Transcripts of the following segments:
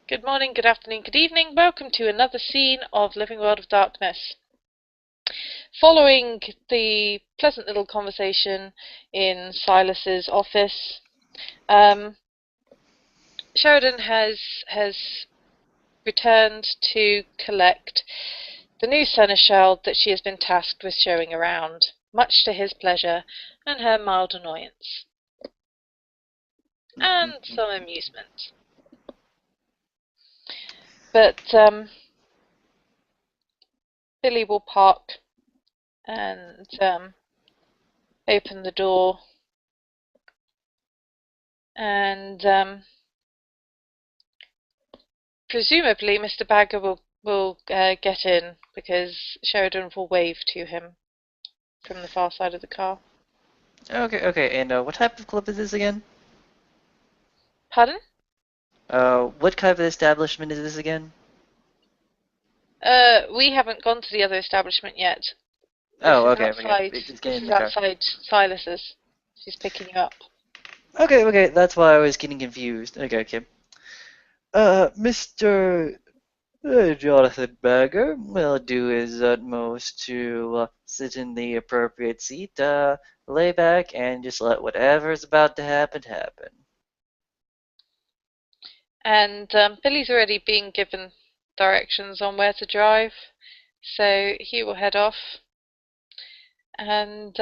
Good morning, good afternoon, good evening. Welcome to another scene of Living World of Darkness. Following the pleasant little conversation in Silas's office, Sheridan has returned to collect the new seneschal that she has been tasked with showing around, much to his pleasure and her mild annoyance, and some amusement. But Billy will park and open the door, and presumably Mr. Bagger will get in because Sheridan will wave to him from the far side of the car. Okay, and what type of club is this again? Pardon? What kind of establishment is this again? We haven't gone to the other establishment yet. This Oh, is okay, outside. just get This in is the car. outside Silas's. She's picking you up. Okay, that's why I was getting confused. Okay. Mr. Jonathan Bagger will do his utmost to sit in the appropriate seat, lay back, and just let whatever's about to happen. And Billy's already been given directions on where to drive, so he will head off. And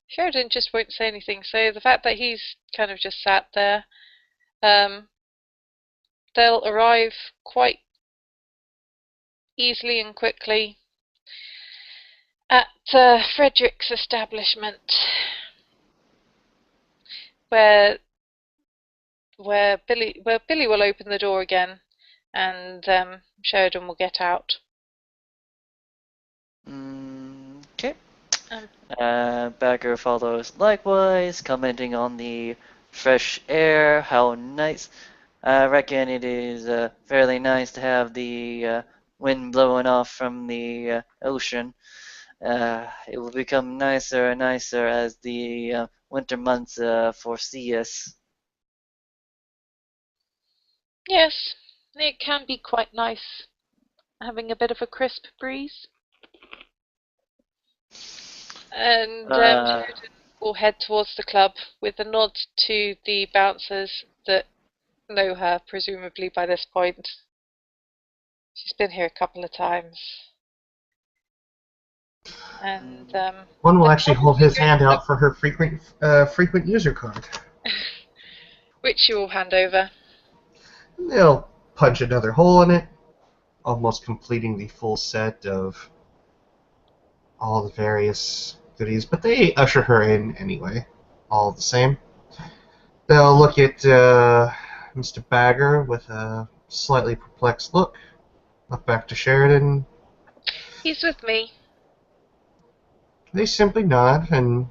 Sheridan just won't say anything. So the fact that he's kind of just sat there, um, they'll arrive quite easily and quickly at Frederick's establishment, where Billy will open the door again, and Sheridan will get out. Okay. Um, Bagger follows likewise, commenting on the fresh air, how nice. I reckon it is fairly nice to have the wind blowing off from the ocean. It will become nicer and nicer as the winter months foresee us. yes, it can be quite nice having a bit of a crisp breeze. And Uh, Sheridan will head towards the club with a nod to the bouncers that know her, presumably by this point. She's been here a couple of times. And One will the actually club will hold be his hand going, out for her frequent user card. which you will hand over. They'll punch another hole in it, almost completing the full set of all the various goodies, but they usher her in anyway, all the same. They'll look at Mr. Bagger with a slightly perplexed look back to Sheridan. He's with me. They simply nod and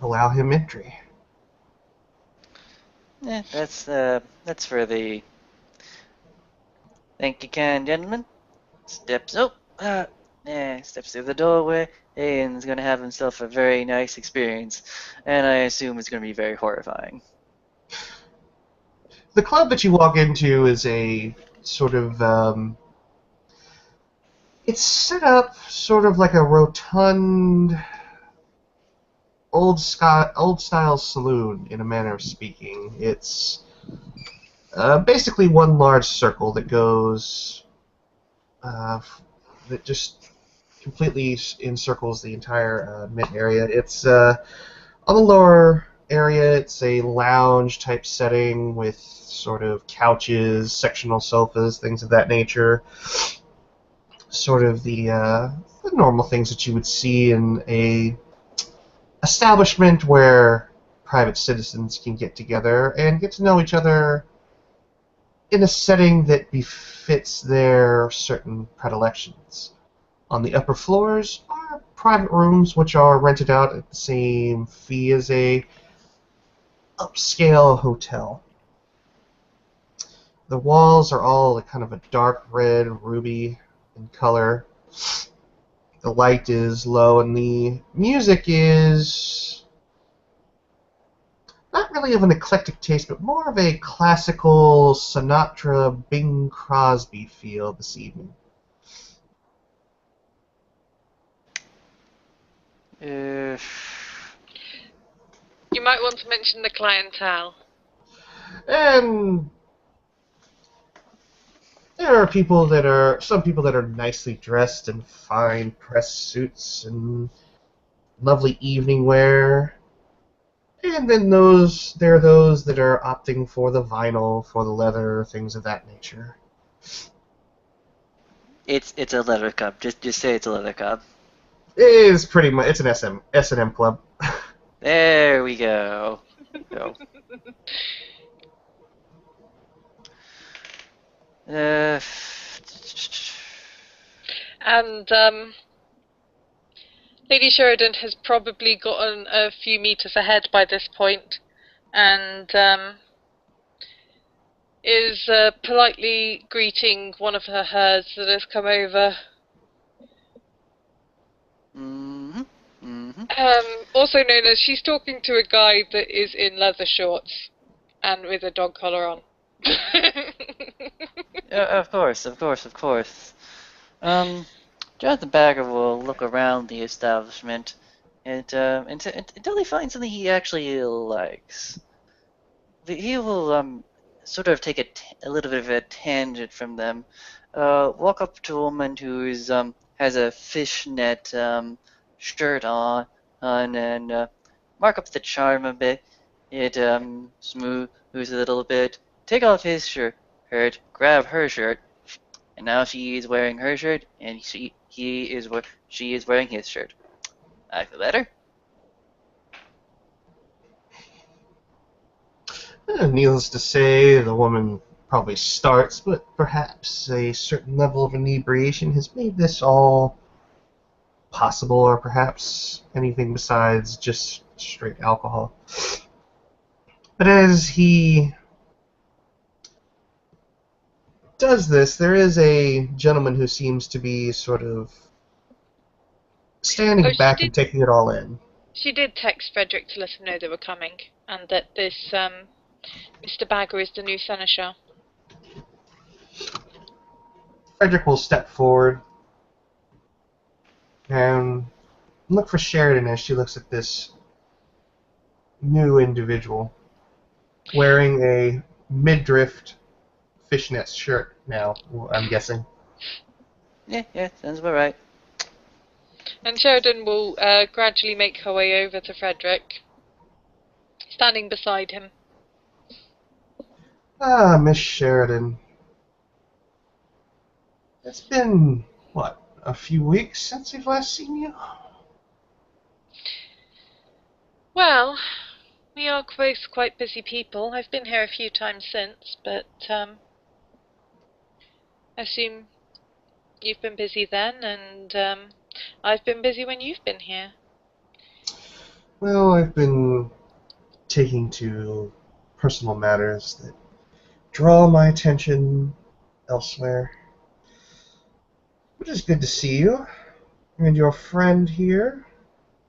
allow him entry. that's for the thank you, kind gentleman. Steps up, steps through the doorway, and is going to have himself a very nice experience, and I assume it's going to be very horrifying. The club that you walk into is a sort of it's set up sort of like a rotund old style saloon in a manner of speaking. It's basically one large circle that goes that just completely encircles the entire mid area. It's on the lower area. It's a lounge type setting with sort of couches, sectional sofas, things of that nature. Sort of the normal things that you would see in a establishment where private citizens can get together and get to know each other in a setting that befits their certain predilections. On the upper floors are private rooms which are rented out at the same fee as a upscale hotel. The walls are all kind of a dark red ruby in color. The light is low and the music is not really of an eclectic taste, but more of a classical Sinatra, Bing Crosby feel this evening. Uh, You might want to mention the clientele. And there are some people that are nicely dressed in fine press suits and lovely evening wear. And then there are those that are opting for the vinyl, for the leather, things of that nature. it's a leather cup. Just say it's a leather cup. It is pretty much, it's an S&M club. There we go. Go. Uh, And Lady Sheridan has probably gotten a few meters ahead by this point, and is politely greeting one of her herds that has come over. mm-hmm. Mm-hmm. Also known as, she's talking to a guy that is in leather shorts and with a dog collar on. Of course, of course, of course. Jonathan Bagger will look around the establishment until he finds something he actually likes. He will sort of take a little bit of a tangent from them. Walk up to a woman who's has a fishnet shirt on, and mark up the charm a bit. It smooths a little bit. Take off his shirt, grab her shirt, and now she is wearing her shirt, and she is wearing his shirt. I feel better. Needless to say, the woman probably starts, but perhaps a certain level of inebriation has made this all possible, or perhaps anything besides just straight alcohol. But as he does this, there is a gentleman who seems to be sort of Oh, standing back and taking it all in. she did text Frederick to let him know they were coming, and that this Mr. Bagger is the new seneschal. Frederick will step forward and look for Sheridan as she looks at this new individual wearing a midriff fishnet shirt now, I'm guessing. Yeah, sounds about right. And Sheridan will gradually make her way over to Frederick, standing beside him. Ah, Miss Sheridan. It's been, what, a few weeks since we've last seen you? Well, we are both quite busy people. I've been here a few times since, but I assume you've been busy then, and I've been busy when you've been here. Well, I've been taking to personal matters that draw my attention elsewhere. But it's good to see you. And your friend here.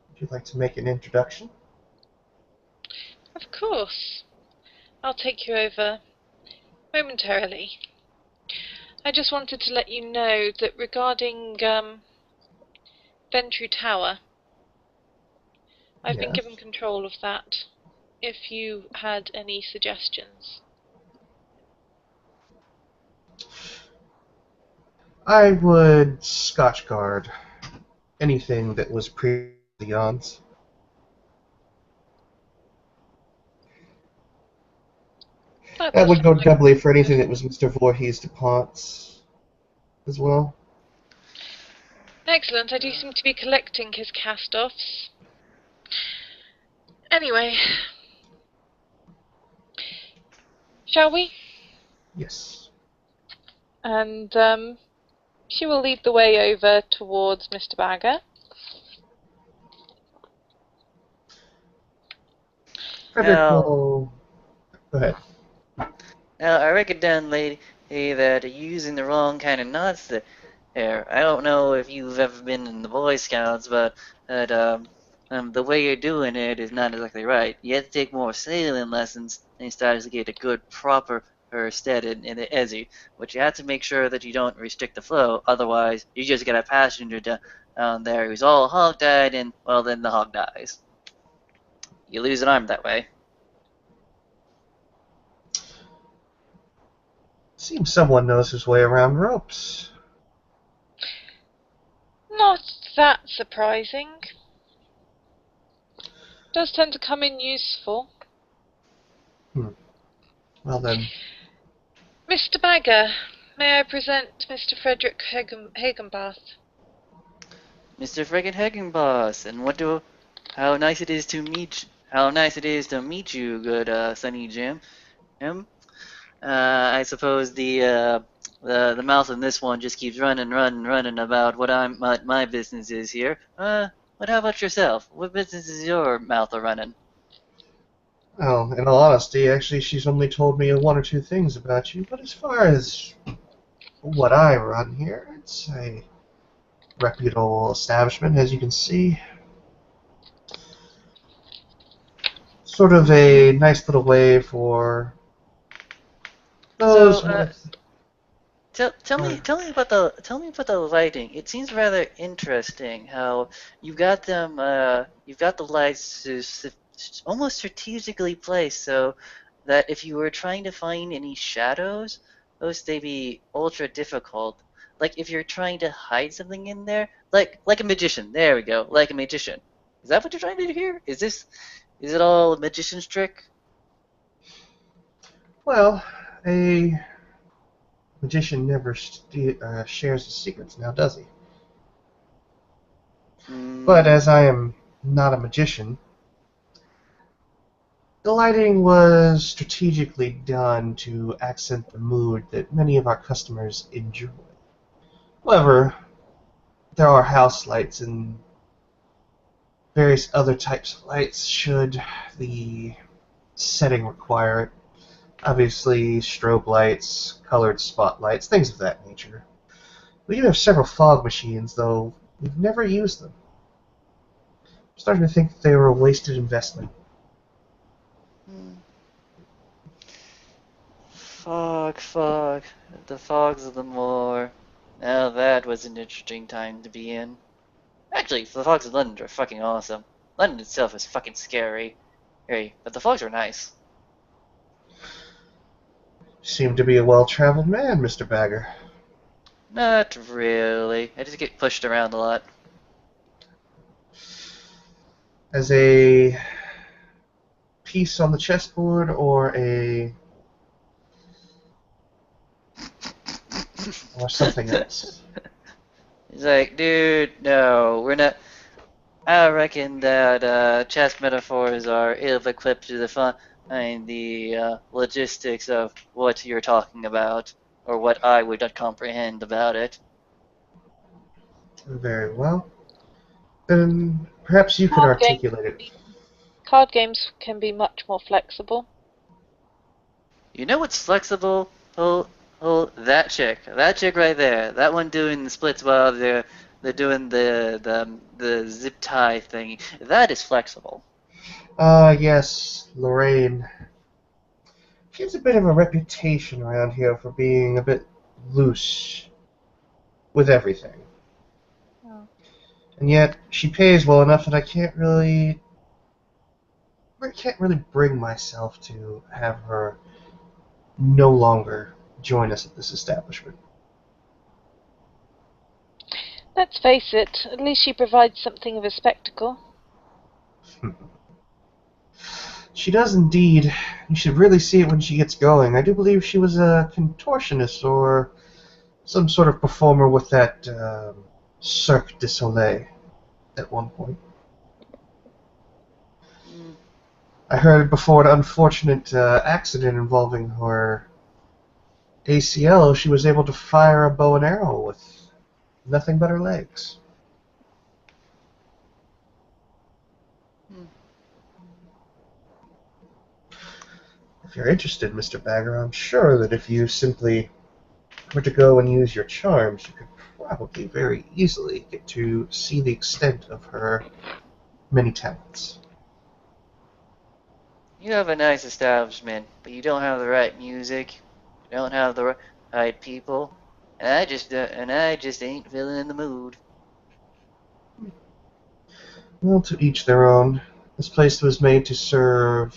Would you like to make an introduction? Of course. I'll take you over momentarily. I just wanted to let you know that regarding Ventru Tower, I've been Yes. given control of that, if you had any suggestions. I would Scotch guard anything that was previously Jan's. That That does would go sound like doubly for anything that was Mr. Voorhees DuPont's as well. excellent. I do seem to be collecting his cast-offs. Anyway, shall we? Yes. And she will lead the way over towards Mr. Bagger. Frederick Now, will... Go ahead. I reckon down, lady, that you're using the wrong kind of knots there. I don't know if you've ever been in the Boy Scouts, but the way you're doing it is not exactly right. You have to take more sailing lessons and start to get a good, proper stead in the Ezzy. But you have to make sure that you don't restrict the flow, otherwise you just get a passenger down there who's all hog-tied, and, well, then the hog dies. You lose an arm that way. Seems someone knows his way around ropes. Not that surprising. Does tend to come in useful. Well then, Mr. Bagger, may I present Mr. Frederick Hagenbath? Mr. friggin' Heckenboss, and how nice it is to meet you, good Sunny Jim. I suppose the mouth in this one just keeps running about what my business is here. But how about yourself? What business is your mouth a running? well, in all honesty, actually, she's only told me one or two things about you, but as far as what I run here, it's a reputable establishment, as you can see. Sort of a nice little way for those with... Tell me about the lighting. It seems rather interesting how you've got the lights almost strategically placed so that if you were trying to find any shadows, those they be ultra difficult. Like if you're trying to hide something in there, like a magician. There we go, like a magician. Is that what you're trying to do here? Is it all a magician's trick? Well, a magician never shares his secrets now, does he? But as I am not a magician, the lighting was strategically done to accent the mood that many of our customers enjoy. However, there are house lights and various other types of lights should the setting require it. Obviously, strobe lights, colored spotlights, things of that nature. We do have several fog machines, though we've never used them. I'm starting to think that they were a wasted investment. Fog. The fogs of the moor. Now that was an interesting time to be in. Actually, the fogs of London are fucking awesome. London itself is fucking scary. But the fogs are nice. You seem to be a well-traveled man, Mr. Bagger. Not really. I just get pushed around a lot. As a piece on the chessboard or something else? He's like, dude, no, we're not. I reckon that chess metaphors are ill-equipped to define the logistics of what you're talking about, or what I would not comprehend about it. Very well. Then perhaps you could articulate it. Card games can be much more flexible. You know what's flexible? That chick right there, that one doing the splits while they're doing the zip tie thing. That is flexible. Yes, Lorraine. She has a bit of a reputation around here for being a bit loose with everything. Oh. And yet, she pays well enough that I can't really bring myself to have her no longer join us at this establishment. Let's face it, at least she provides something of a spectacle. She does indeed. You should really see it when she gets going. I do believe she was a contortionist or some sort of performer with that Cirque du Soleil at one point. I heard before an unfortunate accident involving her ACL, she was able to fire a bow and arrow with nothing but her legs. If you're interested, Mr. Bagger, I'm sure that if you simply were to go and use your charms, you could probably very easily get to see the extent of her many talents. You have a nice establishment, but you don't have the right music. You don't have the right people, and I just ain't feeling in the mood. Well, to each their own. This place was made to serve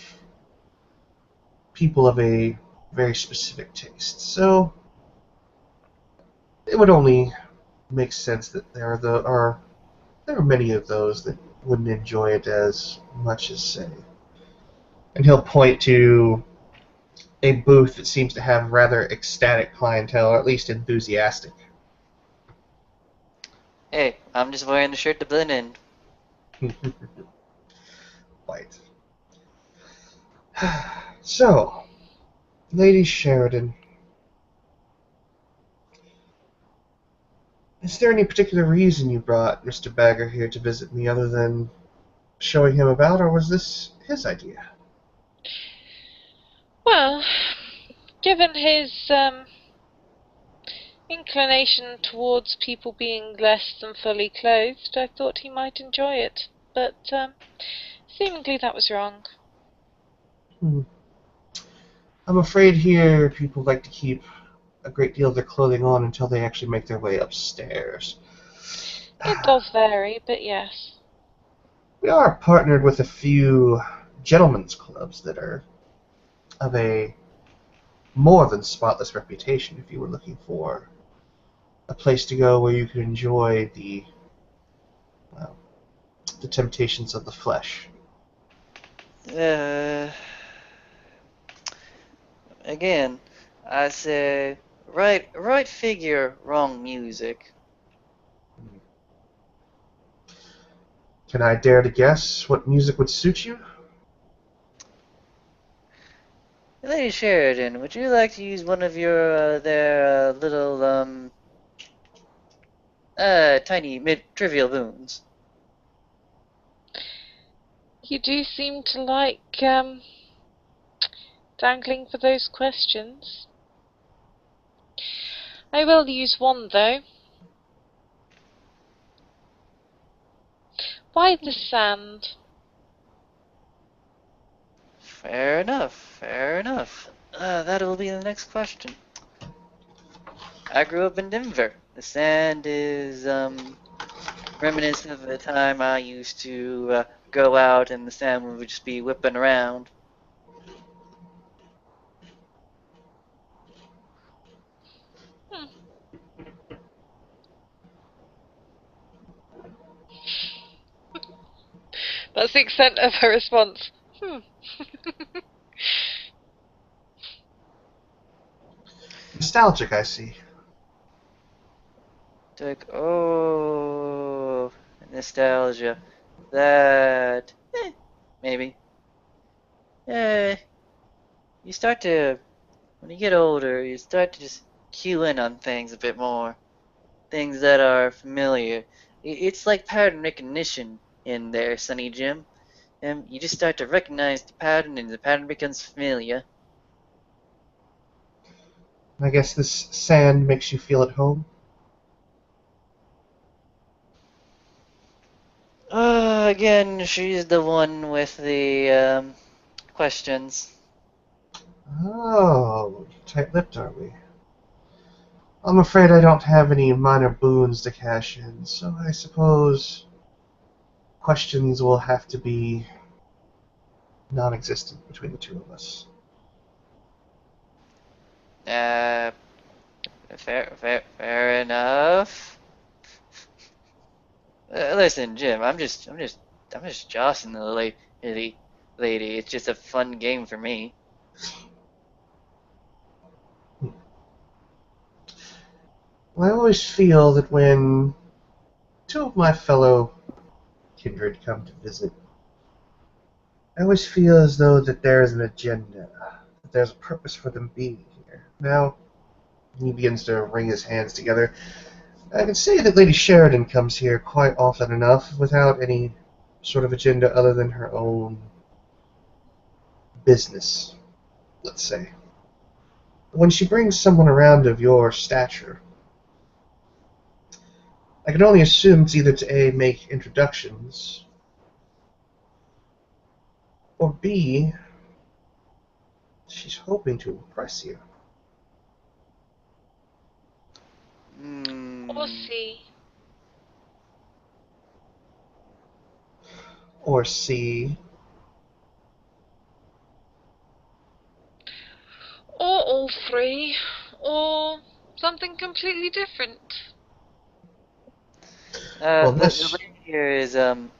people of a very specific taste, so it would only make sense that there are many of those that wouldn't enjoy it as much as say. And he'll point to a booth that seems to have rather ecstatic clientele, or at least enthusiastic. Hey, I'm just wearing the shirt to blend in. Quite. So, Lady Sheridan, is there any particular reason you brought Mr. Bagger here to visit me other than showing him about, or was this his idea? Well, given his inclination towards people being less than fully clothed, I thought he might enjoy it. But seemingly that was wrong. I'm afraid here people like to keep a great deal of their clothing on until they actually make their way upstairs. It does vary, but yes. We are partnered with a few gentlemen's clubs that are of a more than spotless reputation if you were looking for a place to go where you could enjoy well, the temptations of the flesh. Uh, Again, I say right figure, wrong music. Can I dare to guess what music would suit you? Lady Sheridan, would you like to use one of your their little tiny mid trivial boons? You do seem to like dangling for those questions. I will use one, though. Why the sand? Fair enough, fair enough. That'll be the next question. I grew up in Denver. The sand is reminiscent of the time I used to go out and the sand would just be whipping around. Hmm. That's the extent of her response. Nostalgic, I see. Like, oh, nostalgia. That, maybe. Eh, you start to, when you get older, you start to just cue in on things a bit more. Things that are familiar. It's like pattern recognition in there, Sonny Jim. And you just start to recognize the pattern and the pattern becomes familiar. I guess this sand makes you feel at home? Again, she's the one with the questions. Oh, tight-lipped are we? I'm afraid I don't have any minor boons to cash in, so I suppose questions will have to be non-existent between the two of us. Uh, fair enough. Listen, Jim, I'm just joshing the lady. It's just a fun game for me. Well, I always feel that when two of my fellow kindred come to visit, I always feel as though that there is an agenda, that there's a purpose for them being here. Now, he begins to wring his hands together. I can say that Lady Sheridan comes here quite often enough without any sort of agenda other than her own business, let's say. When she brings someone around of your stature, I can only assume it's either to A, make introductions, Or B, she's hoping to impress you. Or Hmm. C. Or C, Or all three. Or something completely different. well, The this. lady here is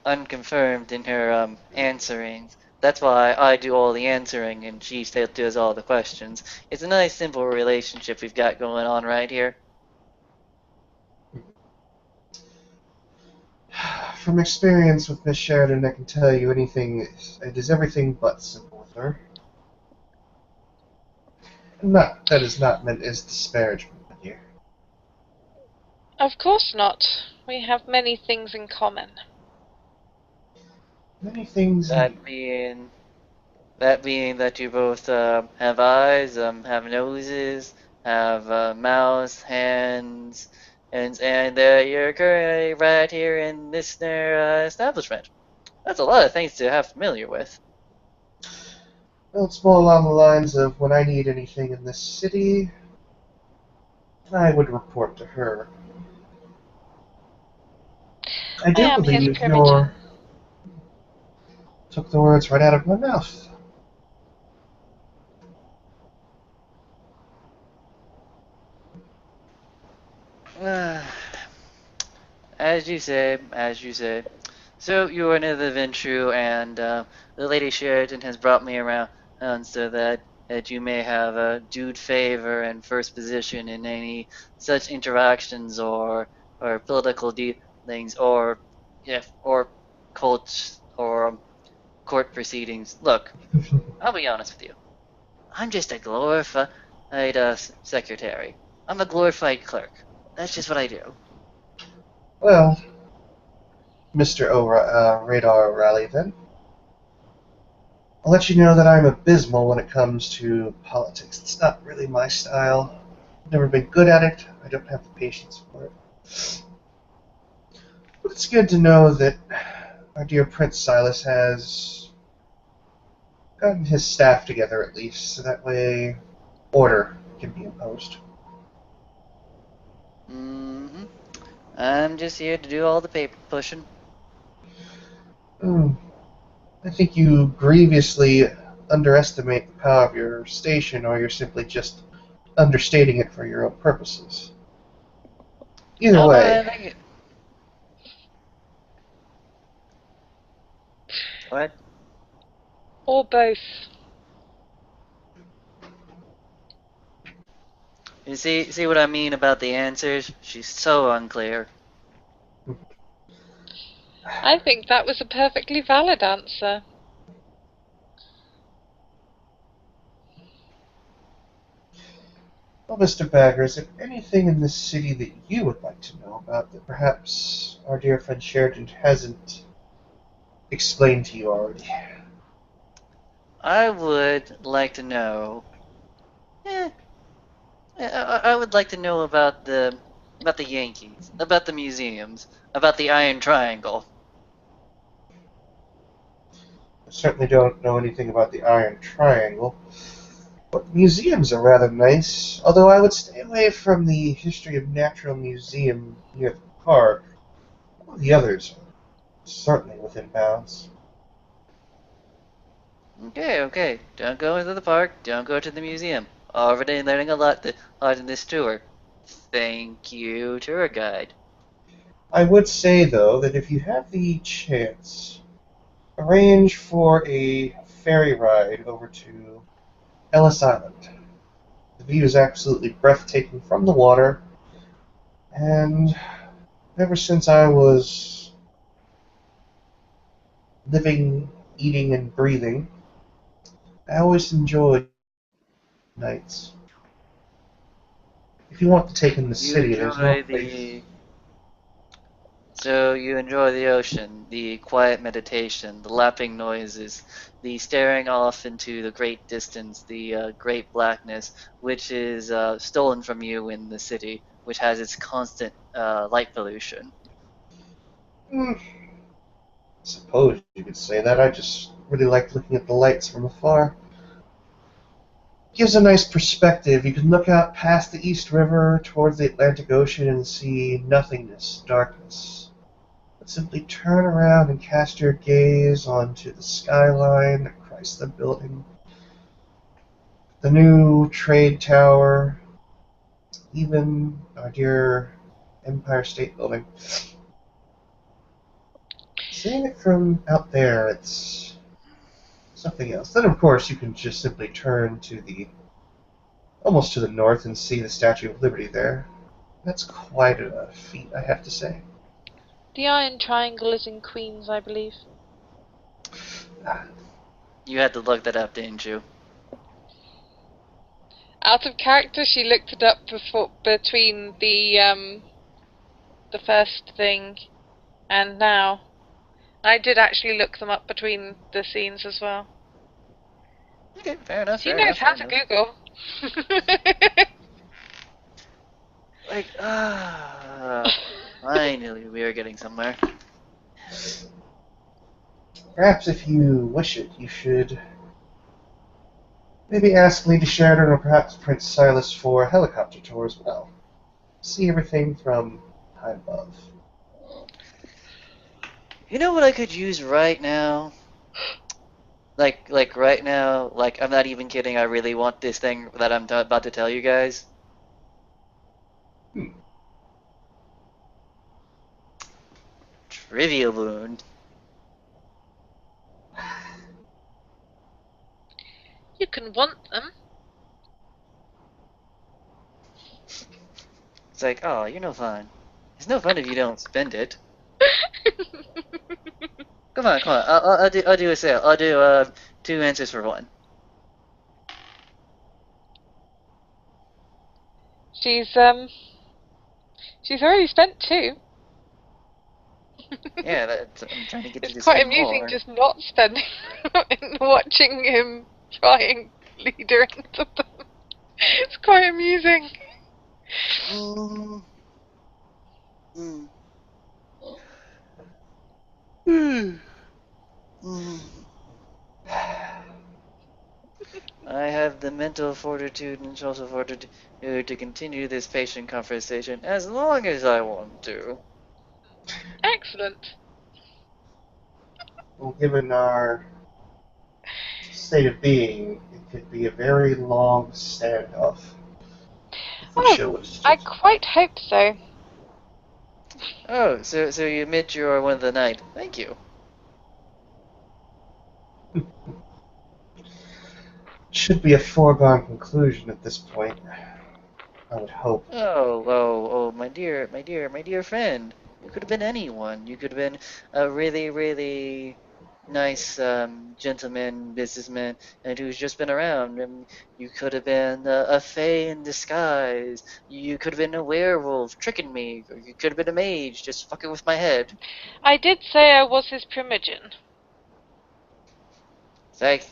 unconfirmed in her answerings. That's why I do all the answering and she still does all the questions. It's a nice simple relationship we've got going on right here. From experience with Miss Sheridan, I can tell you it is everything but simple with her. Not that is not meant as disparagement, my dear. Of course not. We have many things in common. Many things indeed. That being that you both have eyes, have noses, have mouths, hands, and you're currently right here in this establishment. That's a lot of things to have familiar with. Well, it's more along the lines of when I need anything in this city, I would report to her. I I do am his believe primogen. you took the words right out of my mouth. As you say, as you say. So you are near the Ventru, and the Lady Sheridan has brought me around so that you may have a due favor and first position in any such interactions or political dealings or court proceedings. Look, I'll be honest with you. I'm just a glorified secretary. I'm a glorified clerk. That's just what I do. Well, Mr. Radar O'Reilly, then. I'll let you know that I'm abysmal when it comes to politics. It's not really my style. I've never been good at it. I don't have the patience for it. But it's good to know that our dear Prince Silas has gotten his staff together at least, so that way order can be imposed. Mm-hmm. I'm just here to do all the paper pushing. Hmm. I think you grievously underestimate the power of your station, or you're simply just understating it for your own purposes. Either Oh no, way, I think it. What? Or both. You see what I mean about the answers? She's so unclear. I think that was a perfectly valid answer. well, Mr. Bagger, is there anything in this city that you would like to know about that perhaps our dear friend Sheridan hasn't explained to you already? I would like to know. Eh, I would like to know about the Yankees, about the museums, about the Iron Triangle. I certainly don't know anything about the Iron Triangle, but museums are rather nice, although I would stay away from the History of Natural Museum near the park. All the others are certainly within bounds. Okay. Don't go into the park. Don't go to the museum. Already learning a lot in this tour. Thank you, tour guide. I would say, though, that if you have the chance, arrange for a ferry ride over to Ellis Island. The view is absolutely breathtaking from the water, and ever since I was living, eating, and breathing, I always enjoyed nights. If you want to take in the You city, there's no enjoy place. the So you enjoy the ocean, the quiet meditation, the lapping noises, the staring off into the great distance, the great blackness, which is stolen from you in the city, which has its constant light pollution. Hmm, suppose you could say that. I just really like looking at the lights from afar. Gives a nice perspective. You can look out past the East River towards the Atlantic Ocean and see nothingness, darkness. But simply turn around and cast your gaze onto the skyline, the Chrysler Building, the new trade tower, even our dear Empire State Building. Seeing it from out there, it's something else. Then, of course, you can just simply turn to almost to the north and see the Statue of Liberty there. That's quite a feat, I have to say. The Iron Triangle is in Queens, I believe. You had to look that up, didn't you? Out of character, she looked it up between the first thing and now. I did actually look them up between the scenes as well. Okay, fair enough. She knows how to Google. Like, finally we are getting somewhere. Perhaps if you wish it, you should maybe ask Lady Sheridan or perhaps Prince Silas for a helicopter tour as well. See everything from high above. You know what I could use right now? Like right now, like I'm not even kidding, I really want this thing that I'm about to tell you guys. Trivia balloon. You can want them. It's like, oh, you're no fun. It's no fun if you don't spend it. Come on, come on. I'll do a sale. I'll do 2 answers for 1. She's already spent 2. Yeah, I'm trying to get you to It's quite spend amusing more. just not spending and watching him try and lead her into them. It's quite amusing. Mm. Mm. Mm. I have the mental fortitude and social fortitude to continue this patient conversation as long as I want to. Excellent. Well, given our state of being, it could be a very long standoff. If we show us. I quite hope so. Oh, so you admit you are one of the night. Thank you. Should be a foregone conclusion at this point. I would hope. Oh, my dear friend. You could have been anyone. You could have been a really, really nice gentleman, businessman, and who's just been around. You could have been a fae in disguise. You could have been a werewolf tricking me. Or you could have been a mage just fucking with my head. I did say I was his primogen. It's like,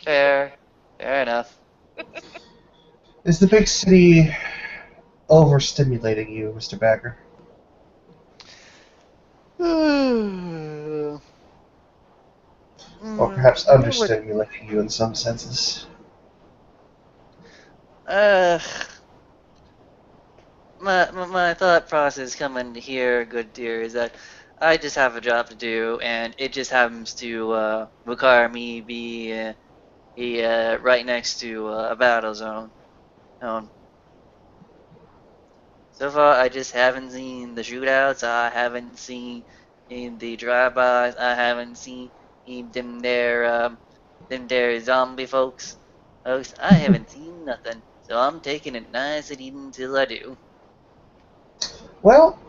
fair enough. Is the big city overstimulating you, Mr. Bagger? Or perhaps You know what? understimulating you in some senses? Uh, my thought process coming here, good dear, is that I just have a job to do, and it just happens to require me be right next to a battle zone. So far, I just haven't seen the shootouts. I haven't seen the drive-bys. I haven't seen them there zombie folks. Folks, I haven't seen nothing. So I'm taking it nice and easy until I do. Well,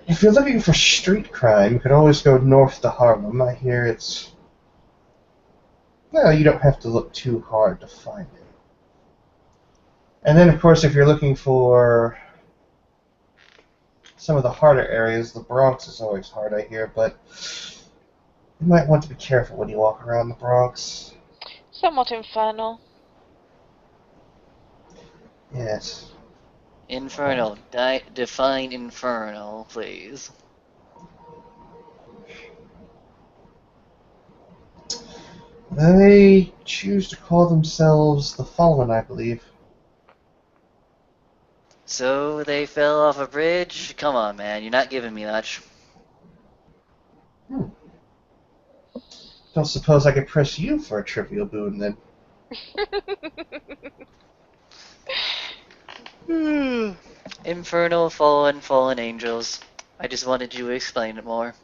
if you're looking for street crime, you can always go north to Harlem. I hear it's... Well, you don't have to look too hard to find it. And then, of course, if you're looking for some of the harder areas, the Bronx is always hard, I hear, but you might want to be careful when you walk around the Bronx. Somewhat infernal. Yes. Infernal. Define infernal, please. They choose to call themselves the Fallen, I believe. So they fell off a bridge? Come on, man, you're not giving me much. Don't suppose I could press you for a trivial boon, then? Infernal, fallen angels. I just wanted you to explain it more.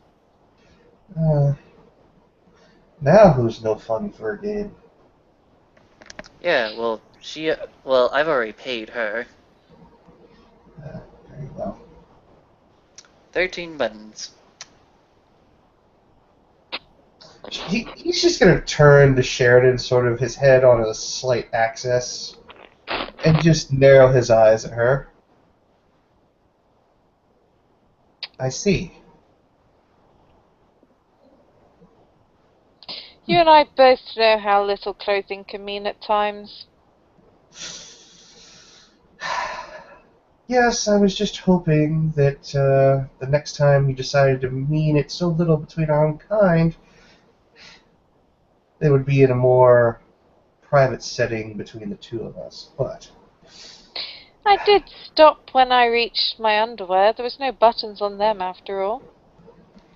Uh, now who's no fun for a game? Yeah, well, well, I've already paid her. Very well. 13 buttons. He's just going to turn to Sheridan, sort of his head on a slight axis, and just narrow his eyes at her. I see. You and I both know how little clothing can mean at times. Yes, I was just hoping that the next time you decided to mean it so little between our own kind, it would be in a more private setting between the two of us. But I did stop when I reached my underwear. There was no buttons on them after all.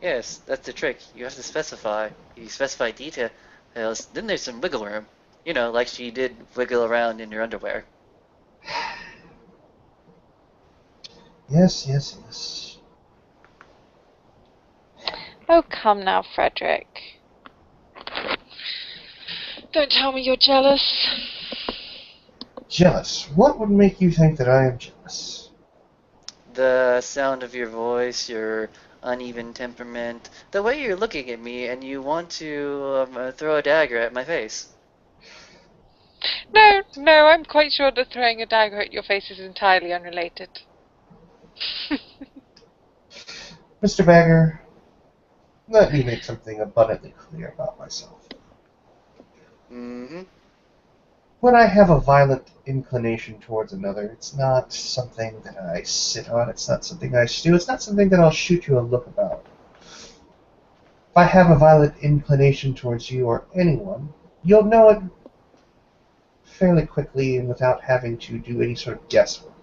Yes, that's the trick. You have to specify. If you specify details, then there's some wiggle room. You know, like she did wiggle around in your underwear. yes. Oh, come now, Frederick. Don't tell me you're jealous. Jealous? What would make you think that I am jealous? The sound of your voice, your uneven temperament, the way you're looking at me, and you want to throw a dagger at my face. No, I'm quite sure that throwing a dagger at your face is entirely unrelated. Mr. Bagger, let me make something abundantly clear about myself. Mm-hmm. When I have a violent inclination towards another, it's not something that I sit on, it's not something I stew, it's not something that I'll shoot you a look about. If I have a violent inclination towards you or anyone, you'll know it fairly quickly and without having to do any sort of guesswork.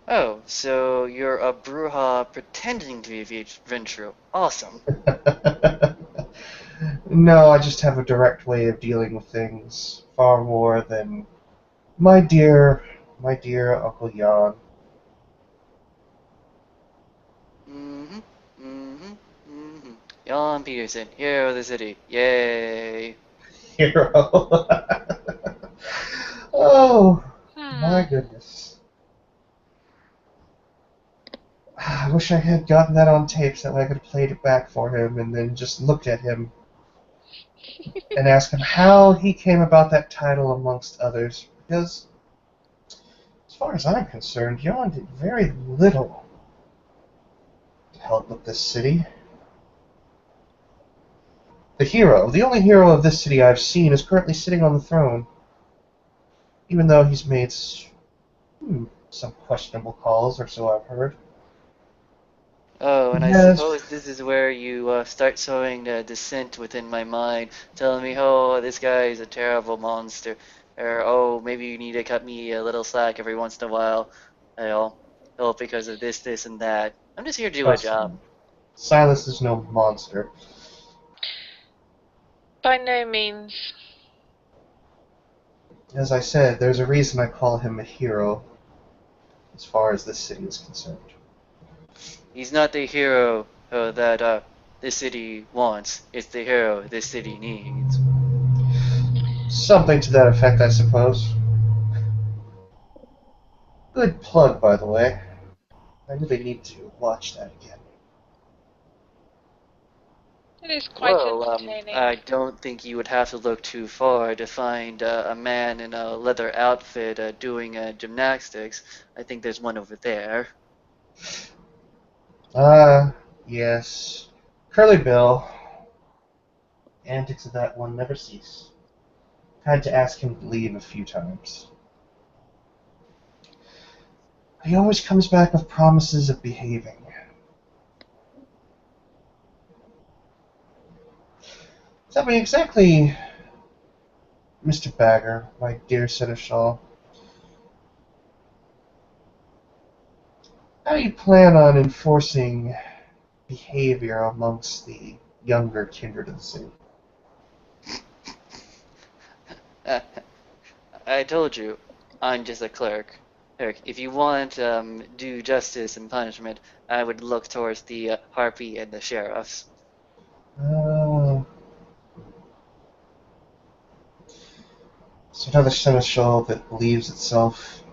Oh, so you're a Bruja pretending to be Ventru. Awesome. No, I just have a direct way of dealing with things, far more than my dear Uncle Jan. Mm-hmm. Mm-hmm. Mm-hmm. Jan Peterson, hero of the city. Yay. Hero. Oh, my Hmm. goodness. I wish I had gotten that on tape so that I could have played it back for him and then just looked at him and asked him how he came about that title amongst others. Because, as far as I'm concerned, Jan did very little to help with this city. The only hero of this city I've seen, is currently sitting on the throne, even though he's made some questionable calls, or so I've heard. Oh, and He I has. suppose this is where you start sowing dissent within my mind, telling me, oh, this guy is a terrible monster, or oh, maybe you need to cut me a little slack every once in a while, you know, oh, because of this, and that. I'm just here to do a Trust job. me. Silas is no monster. By no means. As I said, there's a reason I call him a hero, as far as this city is concerned. He's not the hero that this city wants. It's the hero this city needs. Something to that effect, I suppose. Good plug, by the way. I really need to watch that again. It is quite Well, entertaining. I don't think you would have to look too far to find a man in a leather outfit doing gymnastics. I think there's one over there. Ah, yes. Curly Bill. Antics of that one never cease. Had to ask him to leave a few times. He always comes back with promises of behaving. Tell me exactly Mr. Bagger, my dear seneschal, how do you plan on enforcing behavior amongst the younger kindred of the city? I told you, I'm just a clerk. Clerk, if you want due justice and punishment, I would look towards the harpy and the sheriffs. Uh, it's another seneschal that believes itself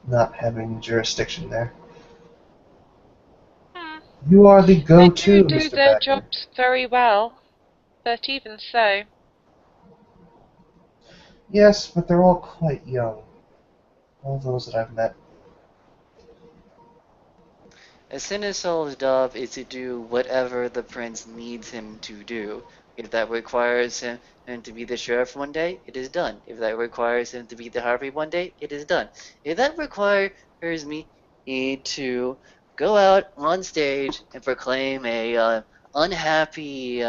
not having jurisdiction there. Hmm. You are the They do go-to, do Mr. their Bagger. jobs very well, but even so. Yes, but they're all quite young. All those that I've met. A seneschal's job is to do whatever the prince needs him to do. If that requires him to be the sheriff one day, it is done. If that requires him to be the harpy one day, it is done. If that requires me to go out on stage and proclaim a unhappy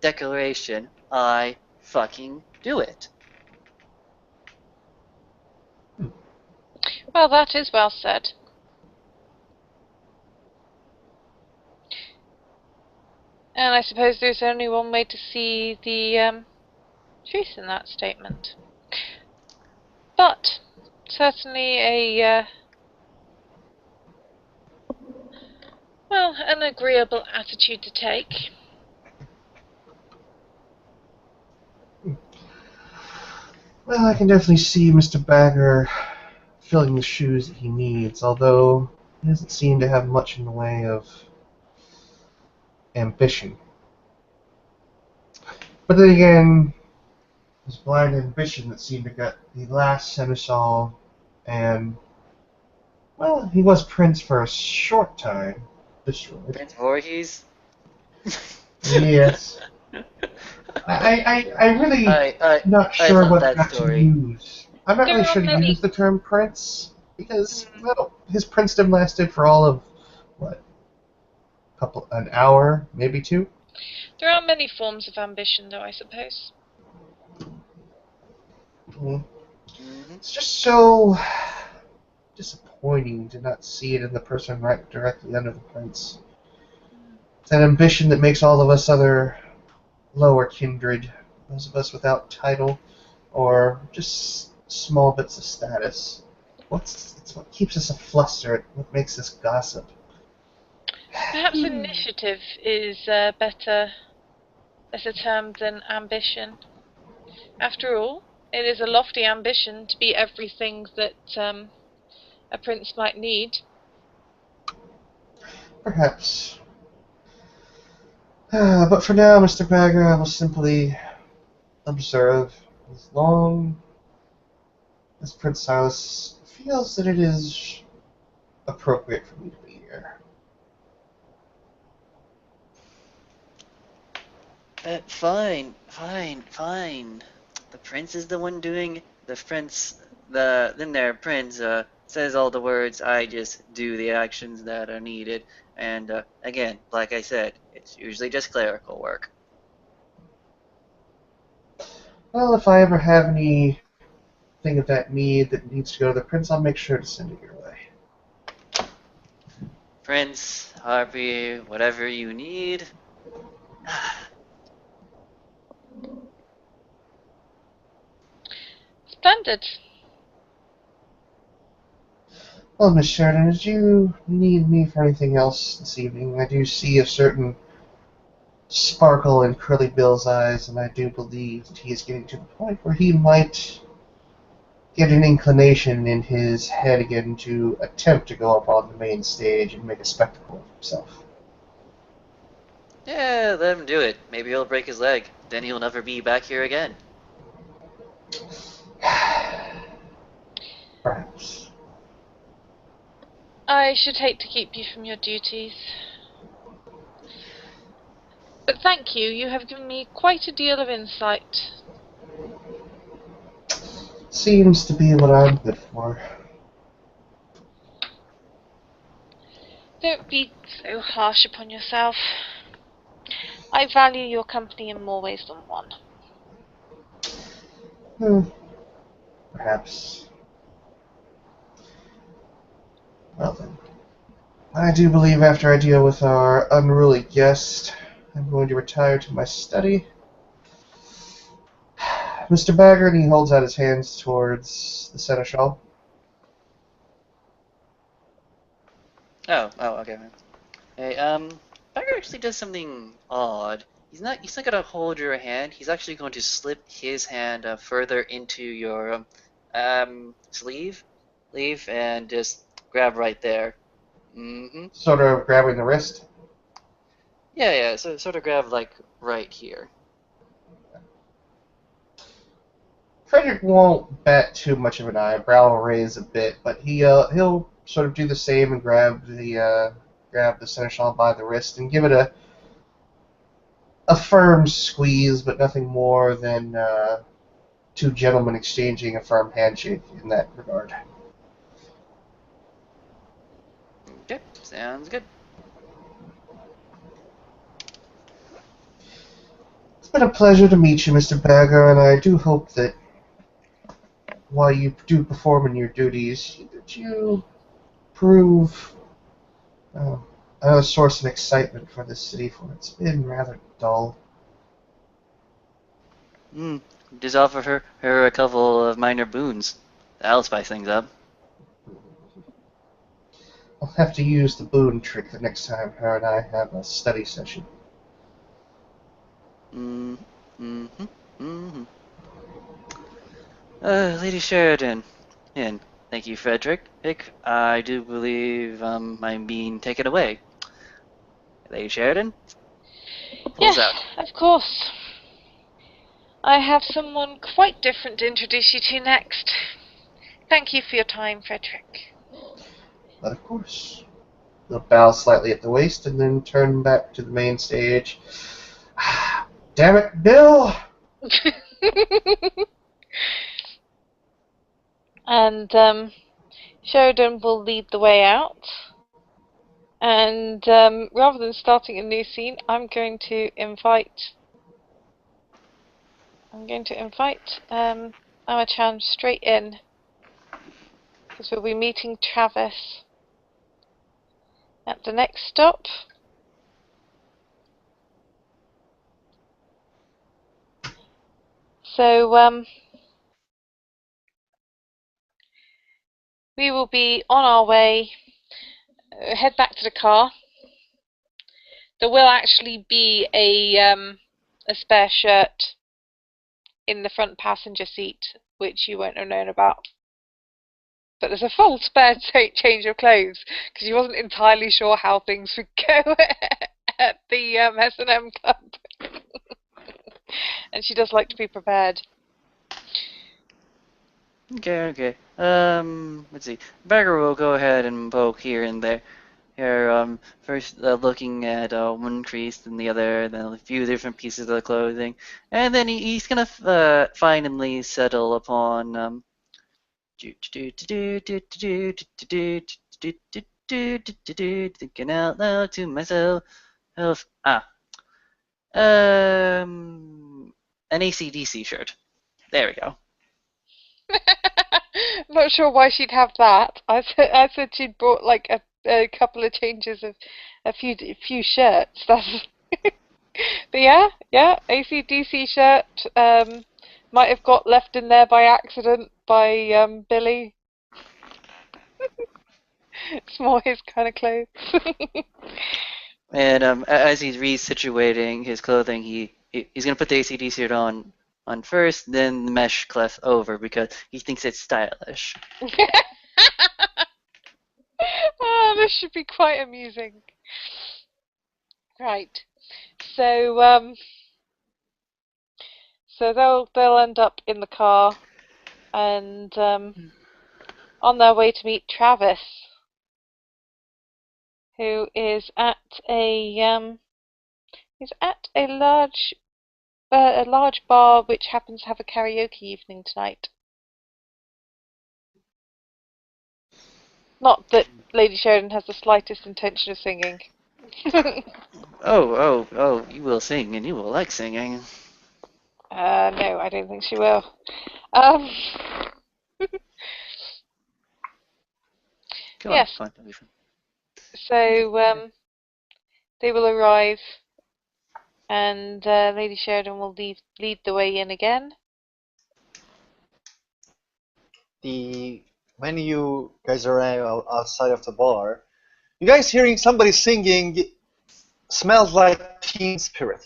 declaration, I fucking do it. Well, that is well said. And I suppose there's only one way to see the truth in that statement. But certainly an agreeable attitude to take. Well, I can definitely see Mr. Bagger filling the shoes that he needs, although he doesn't seem to have much in the way of ambition. But then again, his blind ambition that seemed to get the last seneschal, and, well, he was prince for a short time, destroyed. Prince Voorhees? Yes. I really not I sure love what that not to story. use. I'm not There really are sure to many. use the term prince because well, his princedom lasted for all of what, an hour, maybe two. There are many forms of ambition, though, I suppose. Mm. Hmm. It's just so disappointing to not see it in the person right directly under the prince. It's that ambition that makes all of us other lower kindred, those of us without title or just small bits of status. It's what keeps us aflustered, what makes us gossip. Perhaps initiative is better term than ambition. After all, it is a lofty ambition to be everything that a prince might need. Perhaps. But for now, Mr. Bagger, I will simply observe as long as Prince Silas feels that it is appropriate for me to be here. Fine, fine, fine. The prince is the one doing the prince. Then their prince says all the words. I just do the actions that are needed. And again, like I said, it's usually just clerical work. Well, if I ever have anything of that need that needs to go to the Prince, I'll make sure to send it your way. Prince, harpy, whatever you need. Splendid. Well, Miss Sheridan, did you need me for anything else this evening? I do see a certain sparkle in Curly Bill's eyes, and I do believe that he is getting to the point where he might get an inclination in his head again to attempt to go up on the main stage and make a spectacle of himself. Yeah, let him do it. Maybe he'll break his leg. Then he'll never be back here again. Perhaps. I should hate to keep you from your duties. But thank you, you have given me quite a deal of insight. Seems to be what I'm good for. Don't be so harsh upon yourself. I value your company in more ways than one. Hmm, perhaps. Well then, I do believe after I deal with our unruly guest, I'm going to retire to my study. Mr. Baggert, he holds out his hands towards the seneschal. Oh, okay. Hey, Bagger actually does something odd. He's not gonna hold your hand. He's actually going to slip his hand further into your sleeve, and just grab right there. Mm-hmm. Sort of grabbing the wrist. Yeah. So sort of grab like right here. Frederick won't bat too much of an eyebrow, will raise a bit, but he'll sort of do the same and grab the seneschal by the wrist and give it a firm squeeze, but nothing more than two gentlemen exchanging a firm handshake in that regard. Okay, sounds good. It's been a pleasure to meet you, Mr. Bagger, and I do hope that while you do perform in your duties, that you prove uh, a source of excitement for this city, for it's been rather dull. Mm, just offer her a couple of minor boons. That'll spice things up. I'll have to use the boon trick the next time her and I have a study session. Mm, mm-hmm, mm-hmm. Lady Sheridan, and thank you, Frederick. I do believe I'm being taken away. Lady Sheridan pulls Yes, out. of course. I have someone quite different to introduce you to next. Thank you for your time, Frederick. But of course, they'll bow slightly at the waist and then turn back to the main stage. Damn it, Bill! And Sheridan will lead the way out. And rather than starting a new scene, I'm going to invite Ama-chan straight in, because we'll be meeting Travis at the next stop. So we will be on our way. Head back to the car. There will actually be a spare shirt in the front passenger seat, which you won't have known about. But there's a full spare change of clothes, because she wasn't entirely sure how things would go at the S&M club. And she does like to be prepared. Okay. Let's see. Bagger will go ahead and poke here and there. Here, first looking at one crease, then the other, then a few different pieces of the clothing, and then he's gonna finally settle upon thinking out loud to myself. An AC/DC shirt. There we go. Not sure why she'd have that. I said she'd brought like a couple of changes of a few shirts. That's but yeah, AC/DC shirt. Might have got left in there by accident by Billy. It's more his kind of clothes. And as he's resituating his clothing, he's gonna put the AC/DC shirt on first, then the mesh clef over because he thinks it's stylish. Oh, this should be quite amusing. Right. So so they'll end up in the car and on their way to meet Travis, who is at a large bar which happens to have a karaoke evening tonight. Not that Lady Sheridan has the slightest intention of singing. Oh, you will sing and you will like singing. No, I don't think she will. Um, Come on, yes. come on, that'll be fun. So they will arrive, and Lady Sheridan will lead the way in again. When you guys arrive outside of the bar, you guys hearing somebody singing "Smells Like Teen Spirit."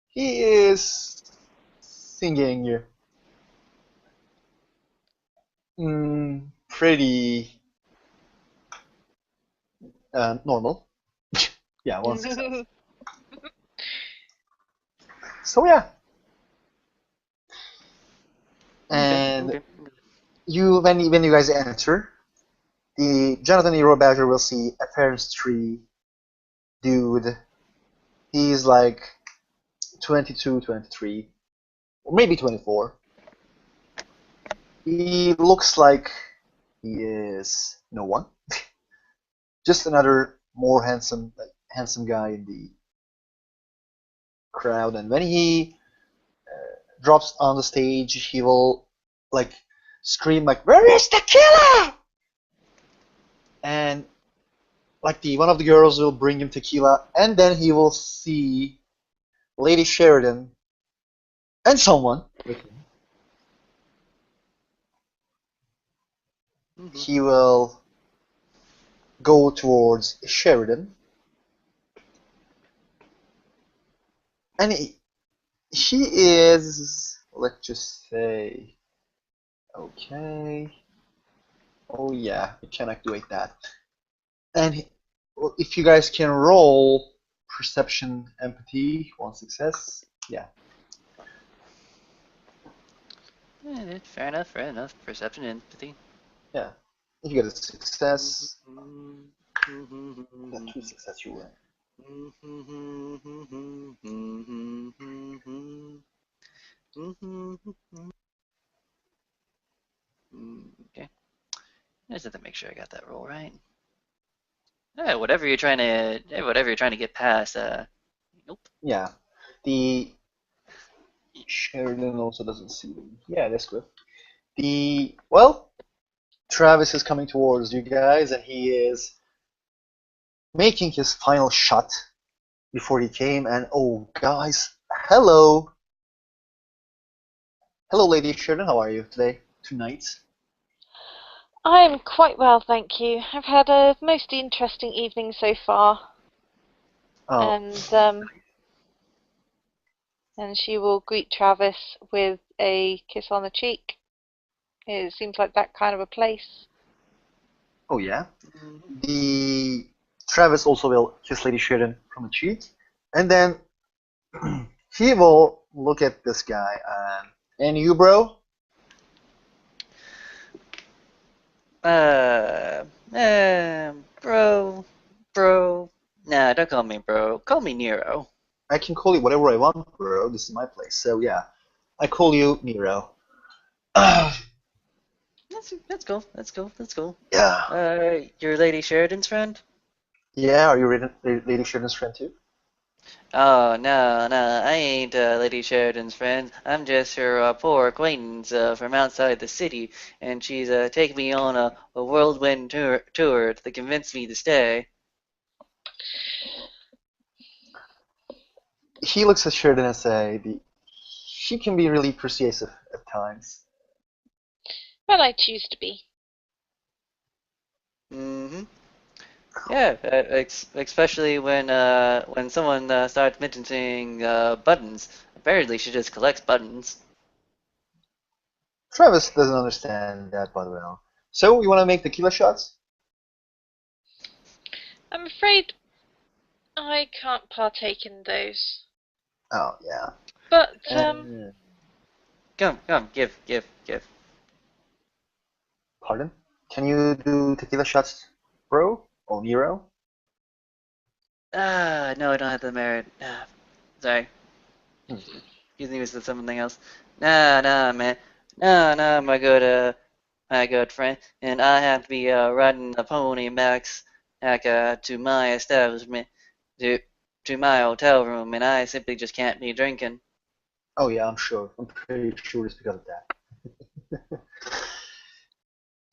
He is singing pretty normal. Yeah, one success. So yeah, Okay, and okay. when you guys enter, the Jonathan Hero Badger will see a Parents Tree dude. He's like 22, 23, or maybe 24. He looks like he is no one. Just another more handsome guy in the crowd. And when he drops on the stage, he will like scream like, "Where is the killer?" And like the one of the girls will bring him tequila, and then he will see Lady Sheridan and someone with him. Mm-hmm. He will go towards Sheridan, and he is, let's just say, okay. Oh yeah, we can activate that. And well, if you guys can roll perception, empathy, one success. Yeah. Fair enough, fair enough. Perception, empathy. Yeah. If you get a success, that two success you win. Okay. I just have to make sure I got that roll right. Whatever you're trying to get past. Nope. Yeah. The Sheridan also doesn't see them. Yeah, that's good. Travis is coming towards you guys, and he is making his final shot before he came. And oh, guys, hello, hello, Lady Sheridan. How are you tonight? I'm quite well, thank you. I've had a most interesting evening so far, Oh, and she will greet Travis with a kiss on the cheek. It seems like that kind of a place. oh yeah. The Travis also will kiss Lady Sheridan from the cheek, and then he will look at this guy and you, bro. Uh, bro. Nah, don't call me bro. Call me Nero. I can call you whatever I want, bro. This is my place, so yeah. I call you Nero. That's cool. That's cool. That's cool. Yeah. Your Lady Sheridan's friend? Yeah, are you Lady Sheridan's friend too? Oh, no, I ain't Lady Sheridan's friend. I'm just her poor acquaintance from outside the city, and she's taking me on a whirlwind tour to convince me to stay. He looks at Sheridan and say, she can be really persuasive at times. Well, I choose to be. Mm-hmm. Yeah, especially when someone starts mentioning buttons. Apparently, she just collects buttons. Travis doesn't understand that but well. So, you want to make tequila shots? I'm afraid I can't partake in those. Oh, yeah. But, Come, give. Pardon? Can you do tequila shots, bro? Or Nero? No, I don't have the merit. Sorry. Hmm. Excuse me, was something else? Nah, man. Nah, my good friend. And I have to be riding a pony back to my establishment to to my hotel room, and I simply just can't be drinking. Oh yeah, I'm sure. I'm pretty sure it's because of that.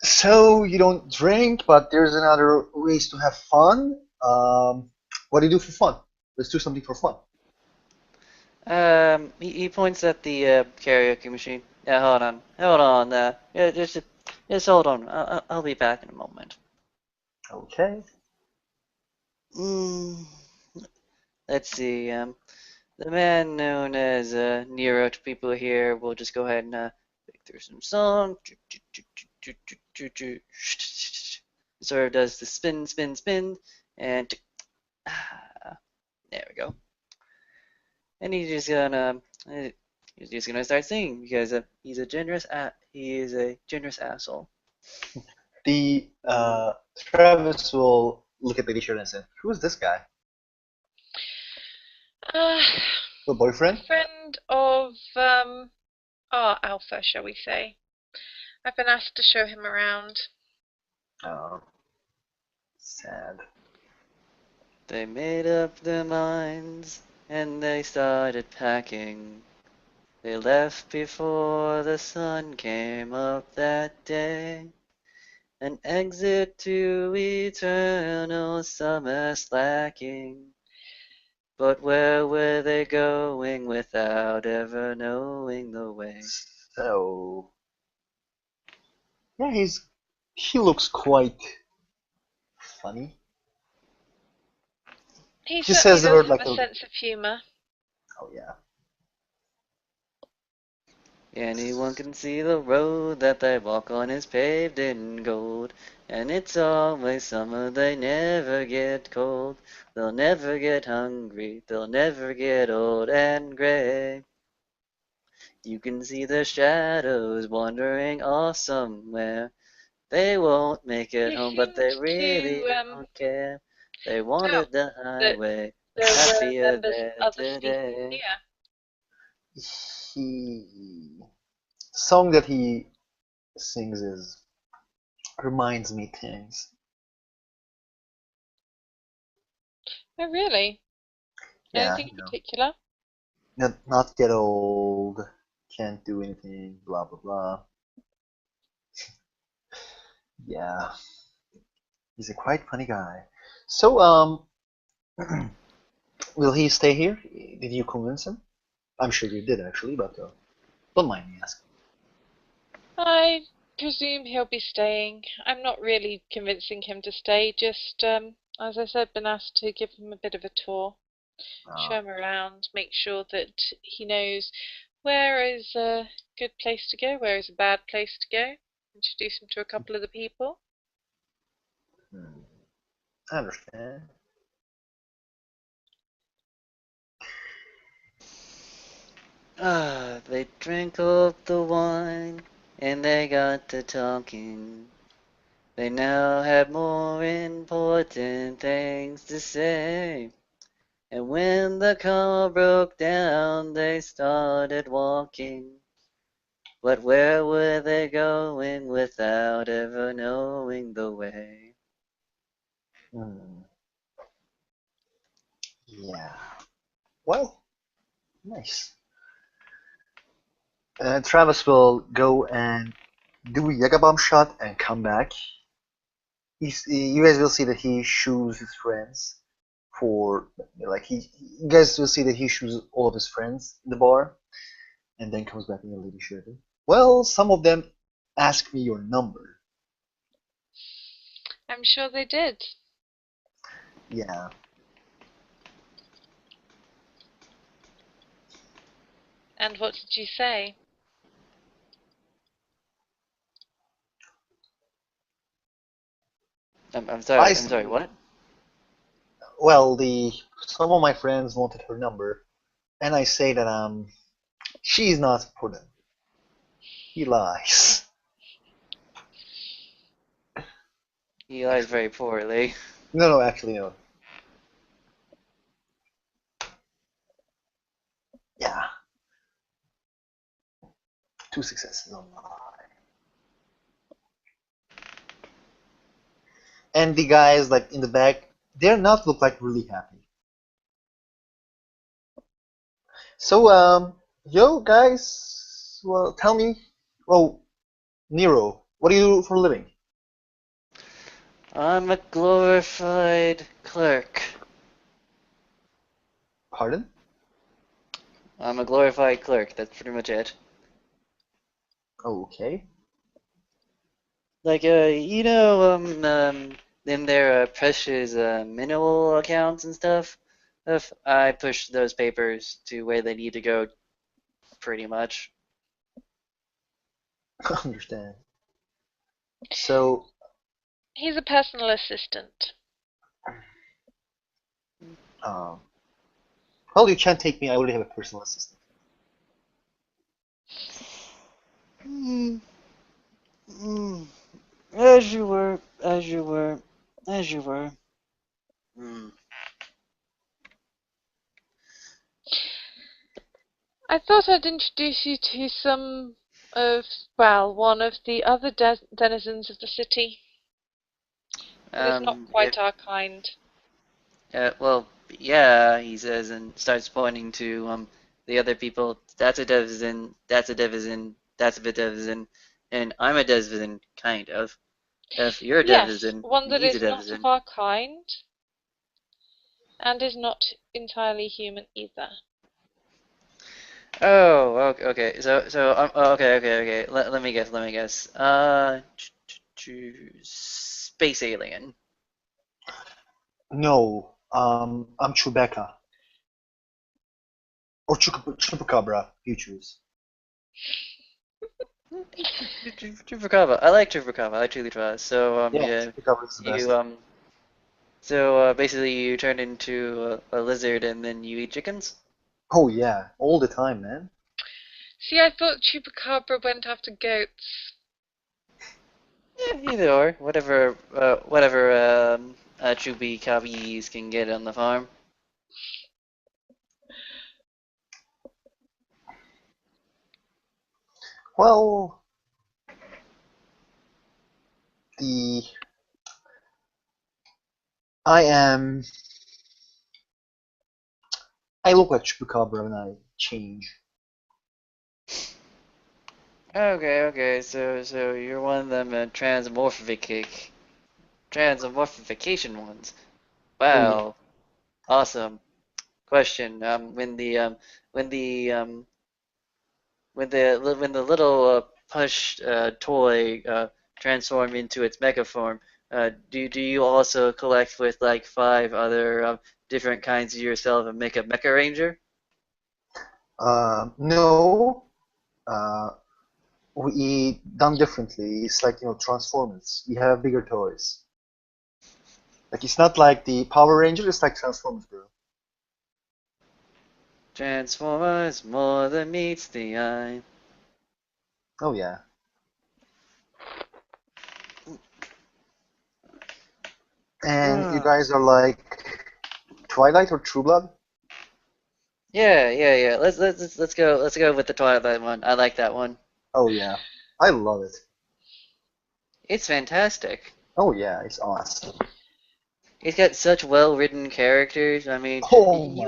So you don't drink, but there's another ways to have fun. What do you do for fun? Let's do something for fun. He points at the karaoke machine. Yeah, hold on. Yeah, just hold on. I'll be back in a moment. Okay. Mm, let's see. The man known as Nero to people here will just go ahead and pick through some songs. Sort of does the spin, spin, spin, and there we go. And he's just gonna start singing because he is a generous asshole. The Travis will look at Lady Sheridan and say, "Who's this guy? Uh, The a boyfriend?" friend of our Alpha, shall we say. I've been asked to show him around. Oh, sad. They made up their minds and they started packing. They left before the sun came up that day. An exit to eternal summer slacking. But where were they going without ever knowing the way? So yeah, he looks quite funny. He He certainly says the does word have like a sense of humour. oh yeah. Anyone can see the road that they walk on is paved in gold. And it's always summer, they never get cold. They'll never get hungry, they'll never get old and gray. You can see the shadows wandering off somewhere. They won't make it He home, but they seems really to don't care. They doubt wanted the that highway, there were happier members of there other species today. here. He song that he sings is reminds me things. Oh, really? Yeah, Anything in particular? not get old, can't do anything, blah blah blah. Yeah, he's a quite funny guy. So will he stay here? Did you convince him? I'm sure you did actually, but don't mind me asking. I presume he'll be staying. I'm not really convincing him to stay, just, as I said, been asked to give him a bit of a tour, show Uh, him around, make sure that he knows where is a good place to go, where is a bad place to go, introduce him to a couple of the people. hmm, I understand. They drank up the wine and they got to talking. They now had more important things to say. And when the car broke down, they started walking. But where were they going without ever knowing the way? Hmm, yeah. Well, nice. Travis will go and do a Jager bomb shot and come back. You guys will see that he shoos his friends for like you guys will see that he shoos all of his friends in the bar, and then comes back in the lady Sheridan. Well, some of them ask me your number. I'm sure they did. Yeah. And what did you say? I I'm sorry, what? well the some of my friends wanted her number, and I say that she's not for them. He lies. He lies very poorly. No, no, actually no. Yeah, two successes on lie. And the guys like in the back, they're not look like really happy. So, yo, guys, well, tell me, well, Nero, what do you do for a living? I'm a glorified clerk. Pardon? I'm a glorified clerk. That's pretty much it. Okay. Like, in their precious mineral accounts and stuff, if I push those papers to where they need to go, pretty much. Understand. So, He's a personal assistant. um, well, you can't take me. I already have a personal assistant. Hmm. Hmm. As you were, as you were, as you were. Hmm. I thought I'd introduce you to some of, well, one of the other denizens of the city. It is not If quite our kind. well, yeah, he says and starts pointing to the other people. That's a Devizin, that's a Devizin, that's a Devizin, and I'm a Devizin, kind of. If you're a Yes, Devizin, one and that he's a is not of Devizin. our kind, and is not entirely human either. Oh, okay, okay. Okay. Let me guess, let me guess. Space alien. No, I'm Chewbacca. Or Chupacabra, you choose. Chupacabra. I like Chupacabra. I like Chili Try. So Yeah, yeah, Chupacabra is the you best. so basically you turn into a lizard and then you eat chickens. Oh yeah, all the time, man. See, I thought Chupacabra went after goats. Yeah, either or, whatever Chupacabras can get on the farm. Well, the I am. I look like Chupacabra when I change. Okay. So you're one of them transmorphification ones. Oh yeah. Wow, awesome. Question. When the when the little push toy transform into its mega form, do you also collect with like five other different kinds of yourself and make a Mecha Ranger? No. Uh, we done differently. It's like Transformers. We have bigger toys. Like it's not like the Power Ranger. It's like Transformers, bro. Transformers more than meets the eye. Oh yeah. And you Ah. guys are like Twilight or True Blood? Yeah. Let's go with the Twilight one. I like that one. Oh yeah. I love it. It's fantastic. Oh yeah, it's awesome. It's got such well-written characters. I mean, Oh my god.